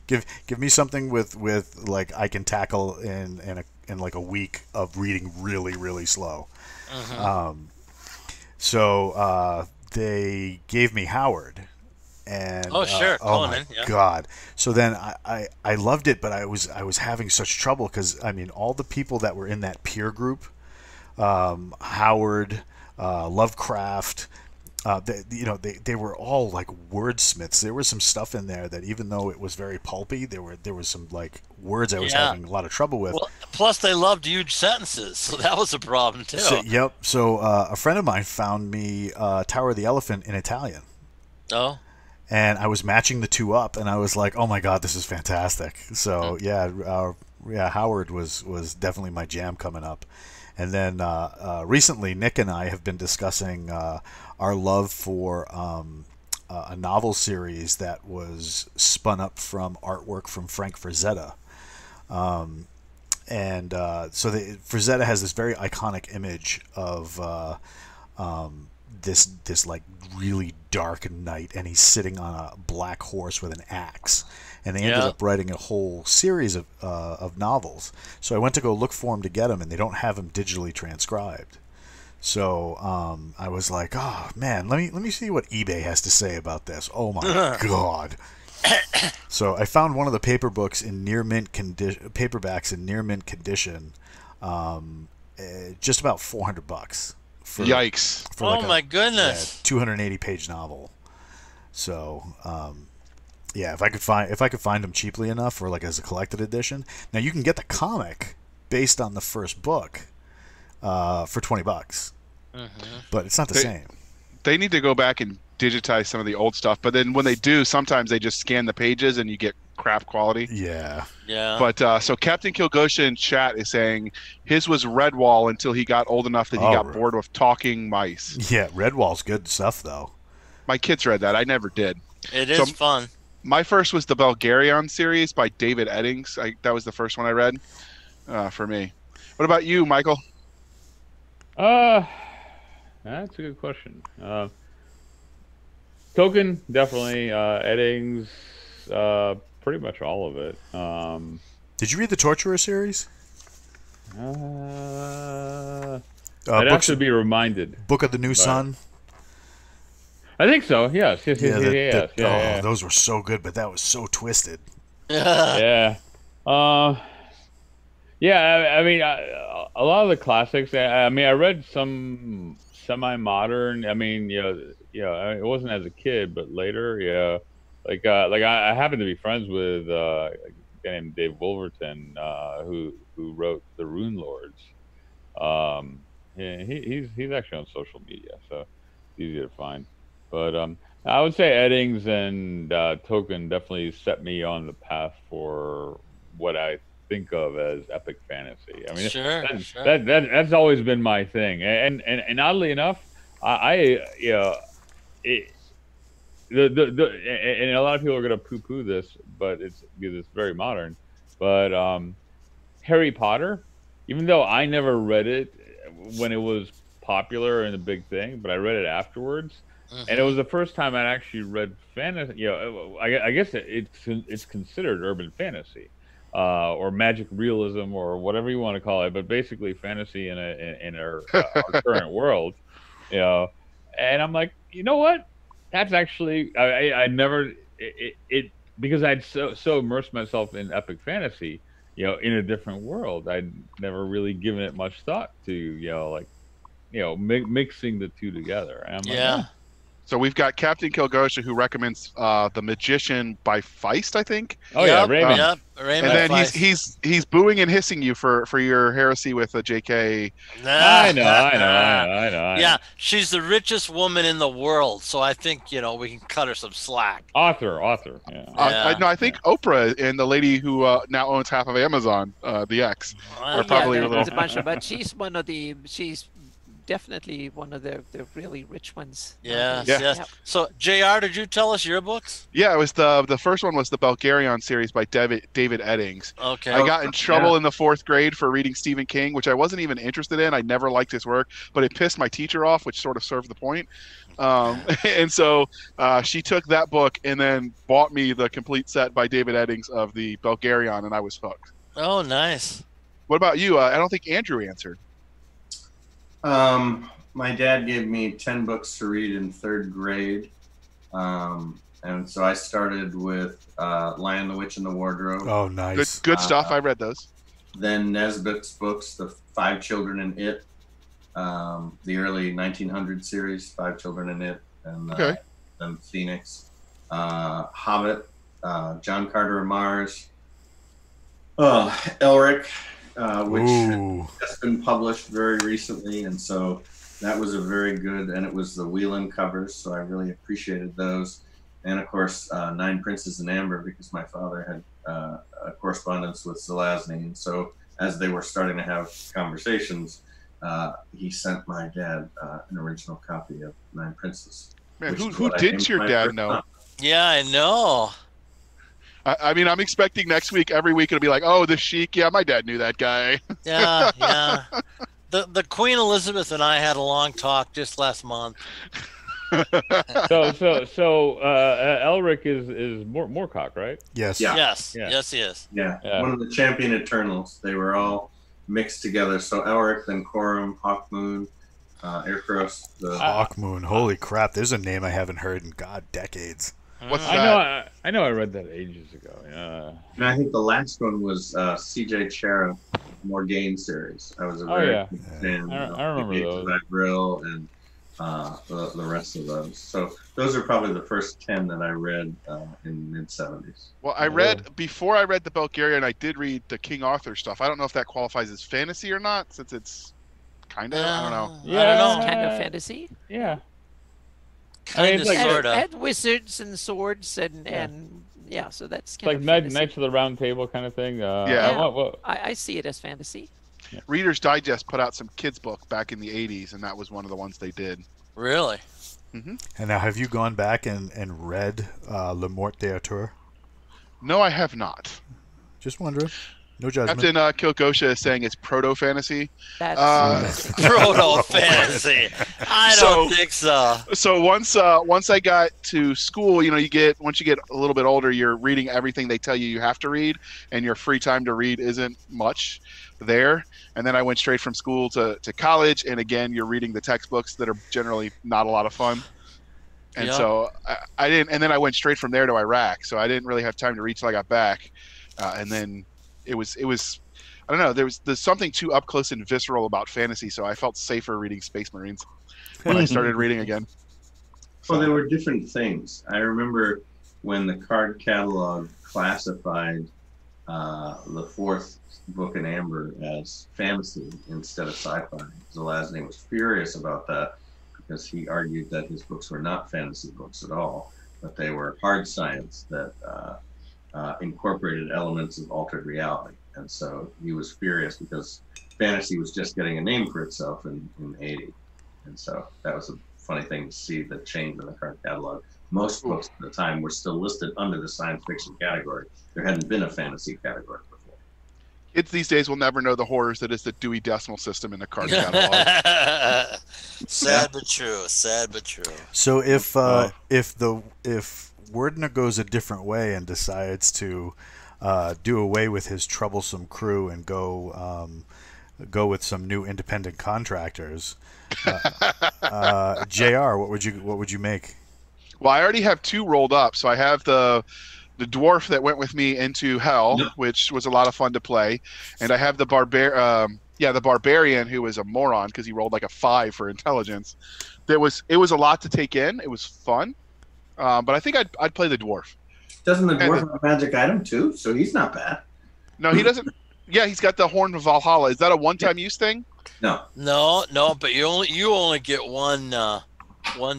give me something with like I can tackle in like a week of reading really really slow. So they gave me Howard, and Oh, sure, oh my Conan, yeah. god. So then I loved it, but I was having such trouble because I mean all the people that were in that peer group, Howard, Lovecraft. They were all like wordsmiths. There was some stuff in there that even though it was very pulpy, there was some like words I was Yeah. having a lot of trouble with. Well, plus they loved huge sentences, so that was a problem too. So a friend of mine found me Tower of the Elephant in Italian, Oh, and I was matching the two up, and I was like, oh my god, this is fantastic. So Howard was definitely my jam coming up. And then recently, Nick and I have been discussing our love for a novel series that was spun up from artwork from Frank Frazetta. Frazetta has this very iconic image of this like really dark night, and he's sitting on a black horse with an axe. And they ended up writing a whole series of novels. So I went to go look for them to get them, and they don't have them digitally transcribed. So I was like, oh man, let me see what eBay has to say about this. Oh my god. So I found one of the paper books in near mint condition, paperbacks in near mint condition, just about $400 for Yikes! for Oh my goodness! 280 page novel. So yeah, if I could find them cheaply enough, or like as a collected edition. Now you can get the comic based on the first book for $20, but it's not the same. They need to go back and digitize some of the old stuff, but then when they do, sometimes they just scan the pages and you get crap quality. Yeah. But so Captain Kilgosha in chat is saying his was Redwall until he got old enough that he got bored with talking mice. Yeah, Redwall's good stuff though. My kids read that. I never did. It is fun. My first was the Belgarion series by David Eddings. That was the first one I read for me. What about you, Michael? That's a good question. Token, definitely. Eddings, pretty much all of it. Did you read the Torturer series? I'd have to be reminded. Book of the New Sun? I think so. Yes. Yeah. Those were so good, but that was so twisted. Yeah. Yeah. I mean, a lot of the classics. I mean, I read some semi-modern. I mean, it wasn't as a kid, but later, yeah. Like I happen to be friends with a guy named Dave Wolverton, who wrote the Rune Lords. Yeah, he's actually on social media, so it's easy to find. But I would say Eddings and Token definitely set me on the path for what I think of as epic fantasy. I mean, that's always been my thing. And oddly enough, and a lot of people are going to poo-poo this, but it's because it's very modern. But Harry Potter, even though I never read it when it was popular and a big thing, but I read it afterwards. And it was the first time I'd actually read fantasy. I guess it's considered urban fantasy, or magic realism, or whatever you want to call it. But basically, fantasy in our current world. And I'm like, you know what? That's actually I never it because I'd so immersed myself in epic fantasy, in a different world. I'd never really given it much thought to mixing the two together. And I'm like, So we've got Captain Kilgosha, who recommends The Magician by Feist, I think. Oh yeah, Raymond. Raymond. And then he's booing and hissing you for your heresy with a JK. I know. Yeah, she's the richest woman in the world, so I think we can cut her some slack. Author. Yeah. I think Oprah and the lady who now owns half of Amazon, the X, are probably a little. But she's definitely one of the really rich ones. Yes. So, JR, did you tell us your books? Yeah, it was the first one was the Belgarion series by David Eddings. Okay. I got in trouble in the 4th grade for reading Stephen King, which I wasn't even interested in. I never liked his work, but it pissed my teacher off, which sort of served the point. And so she took that book and then bought me the complete set by David Eddings of the Belgarion, and I was hooked. Oh, nice. What about you? I don't think Andrew answered. My dad gave me 10 books to read in 3rd grade. And so I started with Lion, the Witch, and the Wardrobe. Oh, nice. Good stuff. I read those. Then Nesbitt's books, The 5 Children in It, the early 1900 series, 5 Children in It, and then Phoenix, Hobbit, John Carter of Mars, Elric, which has been published very recently, and so that was a very good, and it was the Whelan covers, so I really appreciated those. And of course, 9 Princes in Amber, because my father had a correspondence with Zelazny, and so as they were starting to have conversations, he sent my dad an original copy of 9 Princes. Man, who didn't your dad know? Yeah, I know. I mean, I'm expecting next week, every week, it'll be like, oh, the Sheik. Yeah, my dad knew that guy. Yeah. The Queen Elizabeth and I had a long talk just last month. So Elric is Moorcock, right? Yes. Yeah. Yes, he is. Yeah, one of the Champion Eternals. They were all mixed together. So Elric, then Corum, Hawkmoon, Aircross. Hawkmoon. Holy crap! There's a name I haven't heard in decades. What's Mm. that? I know I read that ages ago. And I think the last one was C.J. Chera, Morgaine series. I was a very yeah. big fan. I remember Gates those. of that Grill and the rest of those. So those are probably the first 10 that I read in the mid-70s. Well, I read before I read the Bulgarian. I did read the King Arthur stuff. I don't know if that qualifies as fantasy or not, since it's kind of. I don't know. I don't know. Kind of fantasy. Yeah. Kind of, it's like- sort of. And wizards and swords and yeah, so that's It's kind like of fantasy. Knights of the Round Table kind of thing. Yeah. I see it as fantasy. Reader's Digest put out some kids' book back in the 80s, and that was one of the ones they did. Really? And now, have you gone back and read Le Mort d'Arthur? No, I have not. Just wondering. No judgment. Captain Kilgosha is saying it's proto-fantasy. That's Proto fantasy. I don't think so. So once I got to school, once you get a little bit older, you're reading everything they tell you have to read, and your free time to read isn't much there. And then I went straight from school to college, and again, you're reading the textbooks that are generally not a lot of fun. And so I didn't. And then I went straight from there to Iraq, so I didn't really have time to read till I got back. And then it was. I don't know. There's something too up close and visceral about fantasy, so I felt safer reading Space Marines when I started reading again. Well, there were different things. I remember when the card catalog classified the fourth book in Amber as fantasy instead of sci-fi. Zelazny was furious about that because he argued that his books were not fantasy books at all, but they were hard science that incorporated elements of altered reality. And so he was furious because fantasy was just getting a name for itself in 80. And so that was a funny thing to see, the change in the card catalog. Most books at the time were still listed under the science fiction category. There hadn't been a fantasy category before. Kids these days will never know the horrors that is the Dewey Decimal System in the card catalog. Sad but true. Sad but true. So if Werdner goes a different way and decides to do away with his troublesome crew and go with some new independent contractors, JR, what would you make? Well, I already have 2 rolled up. So I have the dwarf that went with me into hell, which was a lot of fun to play, and I have the barbarian who was a moron because he rolled like a 5 for intelligence. It was a lot to take in. It was fun, but I think I'd play the dwarf. Doesn't the dwarf have a magic item too? So he's not bad. No, he doesn't. Yeah, he's got the Horn of Valhalla. Is that a one-time use thing? No. No, but you only get one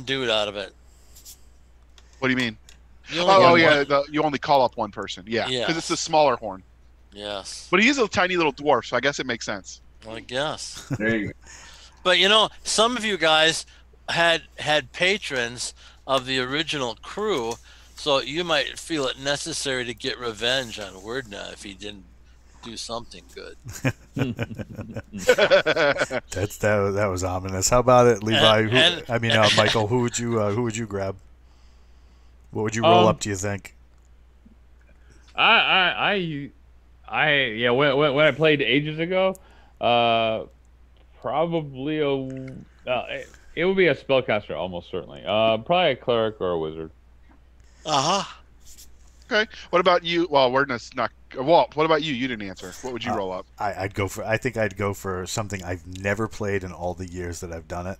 dude out of it. What do you mean? You only get one. You only call up one person. Yeah, because Yes. it's a smaller horn. Yes. But he is a tiny little dwarf, so I guess it makes sense. I guess. There you go. But some of you guys had patrons of the original crew, so you might feel it necessary to get revenge on Werdna if he didn't do something good. That was ominous. How about it, Levi? Michael, who would you grab? What would you roll up? Do you think? When I played ages ago, probably it would be a spellcaster almost certainly. Probably a cleric or a wizard. Okay. What about you? Well, Werdna's not. Walt, what about you? You didn't answer. What would you roll up? I think I'd go for something I've never played in all the years that I've done it,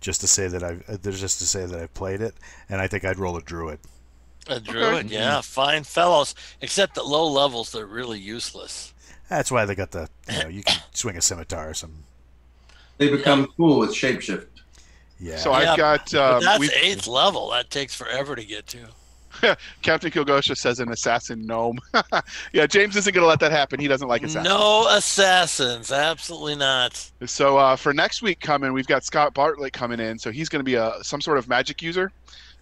just to say that I've played it, and I think I'd roll a druid. A druid, yeah, fine fellows. Except at low levels, they're really useless. That's why they got you can swing a scimitar or some. They become cool with shapeshift. Yeah. So I've got. But that's 8th level. That takes forever to get to. Captain Kilgosha says an assassin gnome. Yeah, James isn't going to let that happen. He doesn't like assassins. No assassins, absolutely not. So for next week coming, we've got Scott Bartlett coming in. So he's going to be some sort of magic user.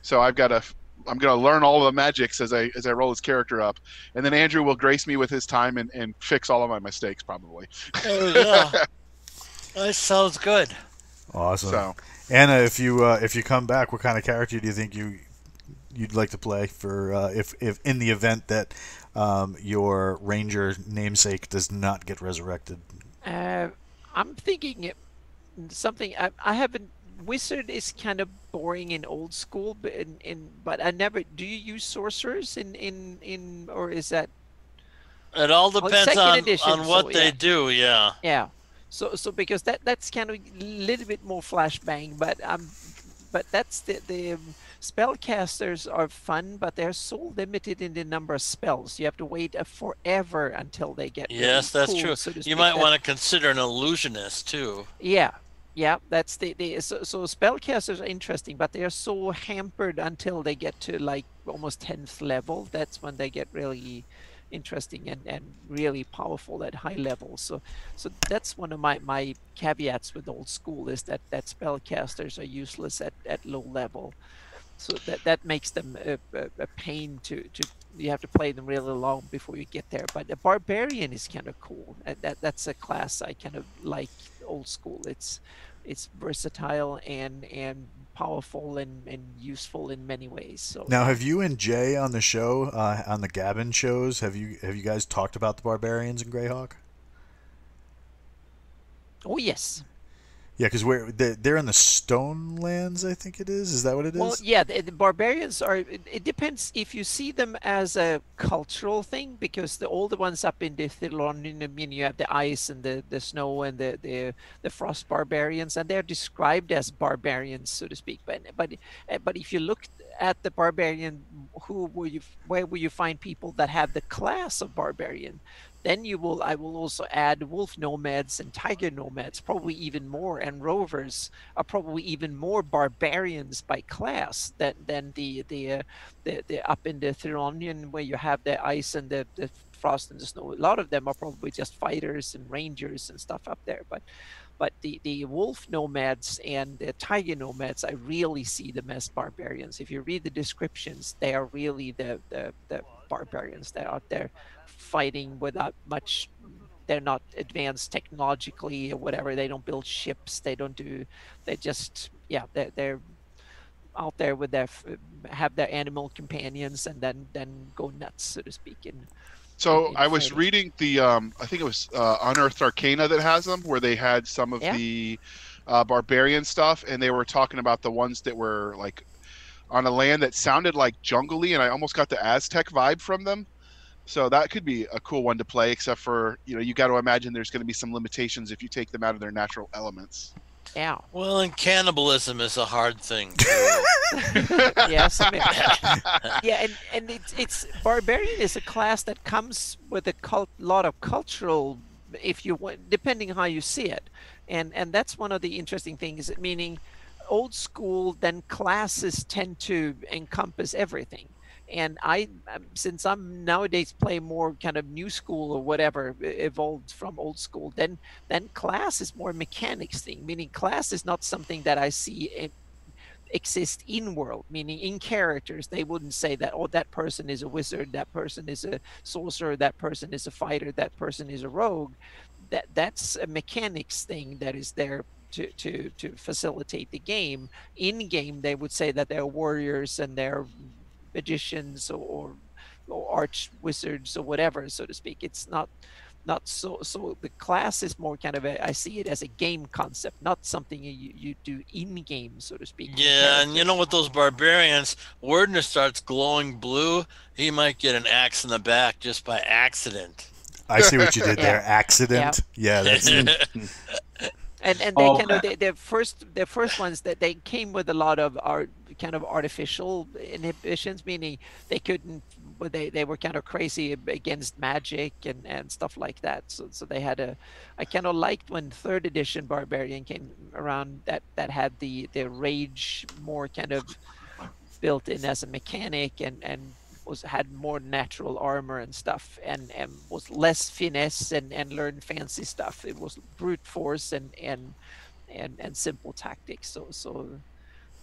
So I'm going to learn all of the magics as I roll his character up, and then Andrew will grace me with his time and fix all of my mistakes probably. There we go. That sounds good. Awesome. So Anna, if you come back, what kind of character do you think you'd like to play for if in the event that your ranger namesake does not get resurrected? I'm thinking something I haven't. Wizard is kind of boring in old school, but but I never. Do you use sorcerers in or is that It all well, it's depends second edition? on So what they yeah, do. Yeah. yeah. So because that's kind of a little bit more flashbang, but that's the spellcasters are fun, but they're so limited in the number of spells. You have to wait forever until they get really Yes, that's cool, true. so to You speak. might That want to consider an illusionist too. yeah, yeah, that's the so spellcasters are interesting, but they are so hampered until they get to like almost 10th level. That's when they get really interesting and really powerful at high levels. So that's one of my caveats with old school is that spellcasters are useless at low level. So that makes them a pain to you have to play them really long before you get there. But the barbarian is kind of cool. That's a class I kind of like old school. It's versatile and powerful and useful in many ways. So Now, yeah. have you and Jay on the show, on the Gavin shows, have you guys talked about the barbarians in Greyhawk? Oh yes. Yeah, because they're in the Stone Lands, I think it is. Is that what it Well, is? yeah, the barbarians are. It depends if you see them as a cultural thing, because the older ones up in the Thilonian, I mean, you have the ice and the snow and the frost barbarians, and they're described as barbarians, so to speak. But if you look at the barbarian, where will you find people that have the class of barbarian? Then I will also add wolf nomads and tiger nomads, probably even more, and rovers are probably even more barbarians by class than the up in the Thironian where you have the ice and the frost and the snow. A lot of them are probably just fighters and rangers and stuff up there. But the wolf nomads and the tiger nomads, I really see them as barbarians. If you read the descriptions, they are really the barbarians that are out there fighting without much. They're not advanced technologically or whatever. They don't build ships. They don't do. They just yeah. They're out there with have their animal companions and then go nuts, so to speak. So In I was fighting. reading the I think it was Unearthed Arcana that has them, where they had some of Yeah. the barbarian stuff, and they were talking about the ones that were like on a land that sounded like jungly, and I almost got the Aztec vibe from them. So that could be a cool one to play, except for, you got to imagine there's going to be some limitations if you take them out of their natural elements. Yeah. Well, and cannibalism is a hard thing too. Yes. I mean, yeah, and it's barbarian is a class that comes with a lot of cultural, if you want, depending how you see it, and that's one of the interesting things. Meaning, old school, then classes tend to encompass everything. And since I'm nowadays play more kind of new school or whatever, evolved from old school, then class is more mechanics thing. Meaning, class is not something that I see exist in world, meaning in characters. They wouldn't say that, oh, that person is a wizard, that person is a sorcerer, that person is a fighter, that person is a rogue. That's a mechanics thing that is there to facilitate the game. In game, they would say that they're warriors and they're magicians or arch wizards or whatever, so to speak. It's not so the class is more kind of I see it as a game concept, not something you do in game, so to speak. Yeah, and you know what, those barbarians, Wordner starts glowing blue, he might get an axe in the back just by accident. I see what you did there. Yeah. Accident. Yeah, that's And they Oh, kind of their first ones that they came with a lot of kind of artificial inhibitions, meaning they couldn't, but they were kind of crazy against magic and stuff like that. So they had I kind of liked when third edition barbarian came around, that had the rage more kind of built in as a mechanic and had more natural armor and stuff, and was less finesse and learned fancy stuff. It was brute force and simple tactics. So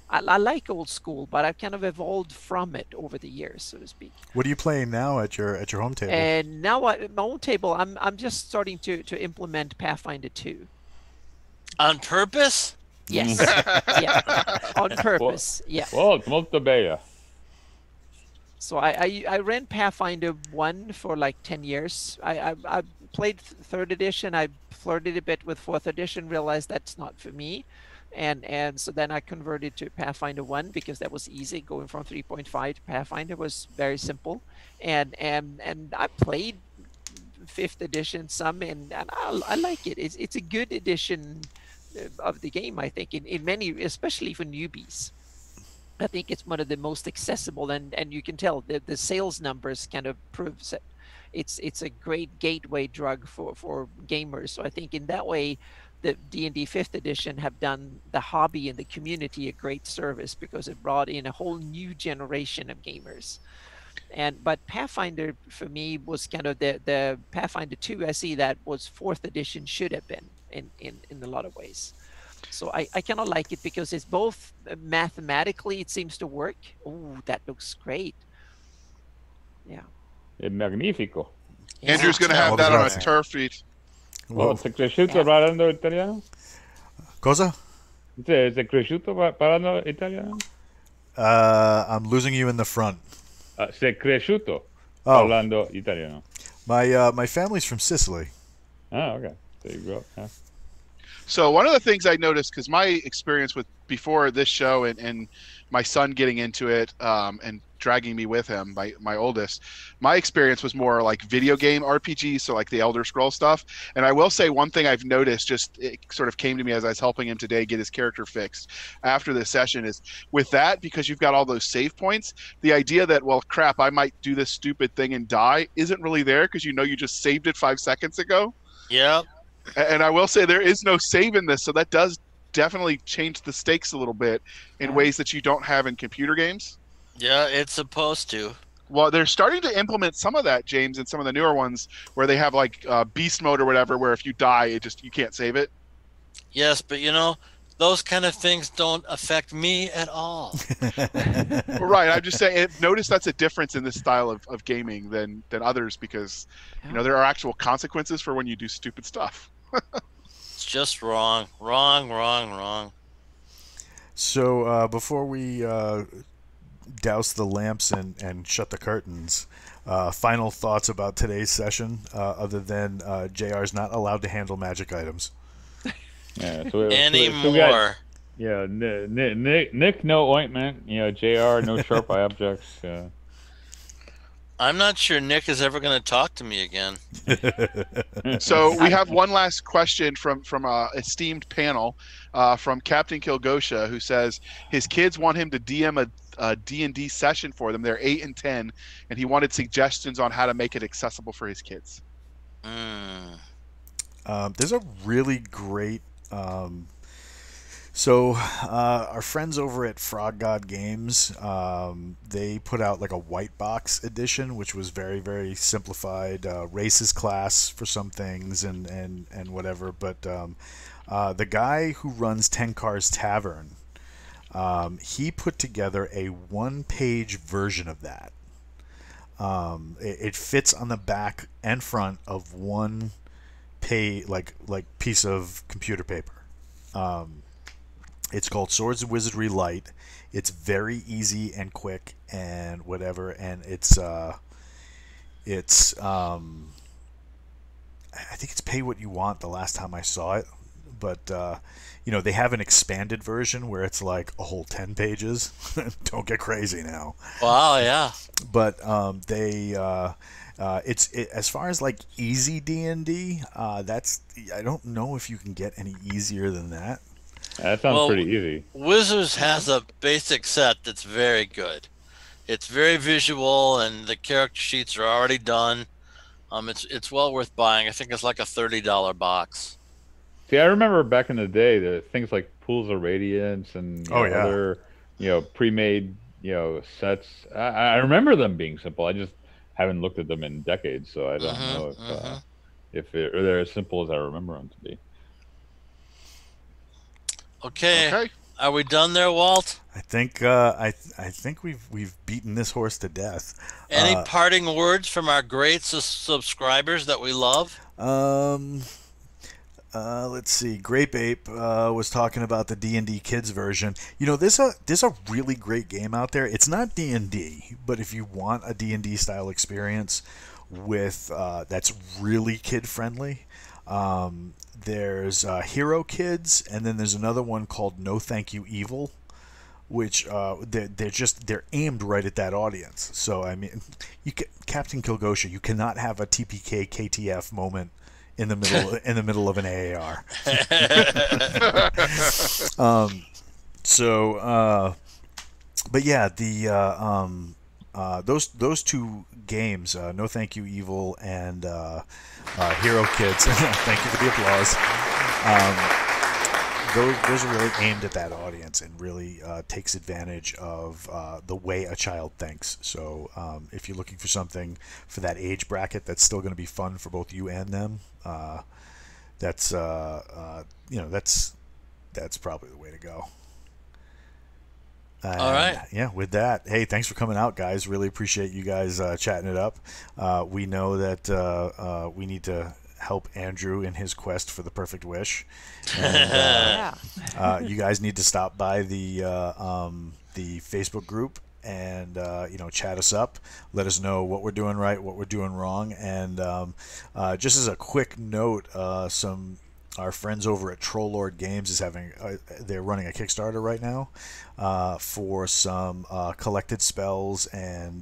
I like old school, but I've kind of evolved from it over the years, so to speak. What are you playing now at your home table? And now my own table, I'm just starting to implement Pathfinder 2. On purpose? Yes. Yeah. On purpose. Yeah. Well, it's molto bella. So I ran Pathfinder 1 for like 10 years. I played 3rd edition. I flirted a bit with 4th edition, realized that's not for me. And so then I converted to Pathfinder 1 because that was easy. Going from 3.5 to Pathfinder was very simple. And I played 5th edition some, and I like it. It's a good edition of the game, I think, in many, especially for newbies. I think it's one of the most accessible, and you can tell the sales numbers kind of proves it. It's a great gateway drug for gamers. So I think in that way, the D&D 5th edition have done the hobby and the community a great service because it brought in a whole new generation of gamers. But Pathfinder for me was kind of the Pathfinder 2. I see that was 4th edition should have been in a lot of ways. So I kind of like it because it's both mathematically it seems to work. Oh, that looks great. Yeah. È magnifico. Yeah. Andrew's going to have that on a turf feed. Oh, sei cresciuto parlando italiano? Cosa? Sei cresciuto parlando italiano? I'm losing you in the front. Sei cresciuto Oh, parlando italiano. my family's from Sicily. Oh, okay. There you go. Yeah. So one of the things I noticed, because my experience with before this show and my son getting into it and dragging me with him, my oldest, my experience was more like video game RPGs, so like the Elder Scrolls stuff. And I will say one thing I've noticed, just it sort of came to me as I was helping him today get his character fixed after this session, is with that, because you've got all those save points, the idea that, well, crap, I might do this stupid thing and die isn't really there because you know you just saved it 5 seconds ago. Yep. And I will say there is no save in this, so that does definitely change the stakes a little bit in ways that you don't have in computer games. Yeah, it's supposed to. Well, they're starting to implement some of that, James, in some of the newer ones where they have like beast mode or whatever, where if you die, you can't save it. Yes, but those kind of things don't affect me at all. Well, right. I'm just saying, notice that's a difference in this style of gaming than others because, there are actual consequences for when you do stupid stuff. It's just wrong. Wrong. So before we douse the lamps and shut the curtains, final thoughts about today's session, other than JR's not allowed to handle magic items. Yeah. So Anymore. Yeah. Nick, no ointment. JR, no sharp eye objects. I'm not sure Nick is ever going to talk to me again. So we have one last question from a esteemed panel from Captain Kilgosha, who says his kids want him to DM a D&D session for them. They're 8 and 10, and he wanted suggestions on how to make it accessible for his kids. There's a really great So our friends over at Frog God Games, they put out like a white box edition, which was very, very simplified, races class for some things and whatever. But the guy who runs 10 Cars Tavern, he put together a one-page version of that. It fits on the back and front of one like piece of computer paper. It's called Swords of Wizardry Light. It's very easy and quick and whatever, and it's I think it's pay what you want the last time I saw it, but they have an expanded version where it's like a whole 10 pages. Don't get crazy now. Wow, yeah. But it's as far as like easy D&D, I don't know if you can get any easier than that. That sounds pretty easy. Wizards has a basic set that's very good. It's very visual, and the character sheets are already done. It's well worth buying. I think it's like a $30 box. See, I remember back in the day, the things like Pools of Radiance and other, pre-made, sets. I remember them being simple. I just haven't looked at them in decades, so I don't know if they're as simple as I remember them to be. Okay. Are we done there, Walt? I think we've beaten this horse to death. Any parting words from our great subscribers that we love? Let's see. Grape Ape was talking about the D&D Kids version. You know, there's a really great game out there. It's not D&D, but if you want a D&D style experience with that's really kid friendly, there's Hero Kids, and then there's another one called No Thank You Evil, which they're aimed right at that audience. So I mean, Captain Kilgosha, you cannot have a TPK KTF moment in the middle of an AAR. But yeah, those two games, No Thank You Evil and Hero Kids. Thank you for the applause. Those are really aimed at that audience and really takes advantage of the way a child thinks. So if you're looking for something for that age bracket that's still going to be fun for both you and them, that's probably the way to go. All right. Yeah, with that, hey, thanks for coming out, guys. Really appreciate you guys chatting it up. We know that we need to help Andrew in his quest for the perfect wish. And, you guys need to stop by the Facebook group and chat us up, let us know what we're doing right, what we're doing wrong, and just as a quick note, our friends over at Trollord Games is they're running a Kickstarter right now for some collected spells and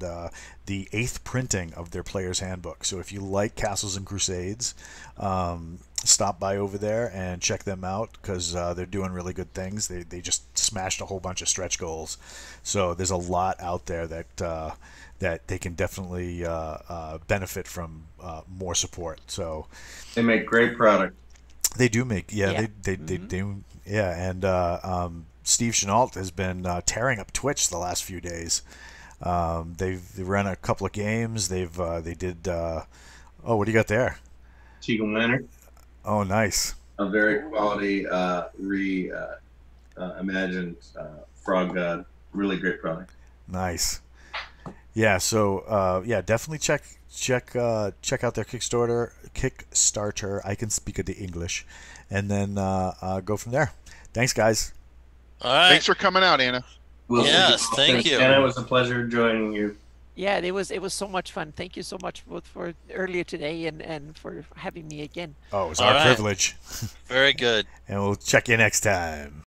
the 8th printing of their Player's Handbook. So if you like Castles and Crusades, stop by over there and check them out, because they're doing really good things. They just smashed a whole bunch of stretch goals. So there's a lot out there that they can definitely benefit from more support. So They make great product. they do make, they do, and Steve Chenault has been tearing up Twitch the last few days. They've run a couple of games. They did. Oh, what do you got there? Tegan Leonard, Oh, nice. a very quality imagined frog god. Really great product. Nice. Yeah. So definitely check out their Kickstarter. I can speak the English, and then go from there. Thanks, guys. All right. Thanks for coming out, Anna. We'll see Yes, you. thank you. And it was a pleasure joining you. Yeah, it was so much fun. Thank you so much both for earlier today and for having me again. Oh, it was All our right. privilege. Very good. And we'll check you next time.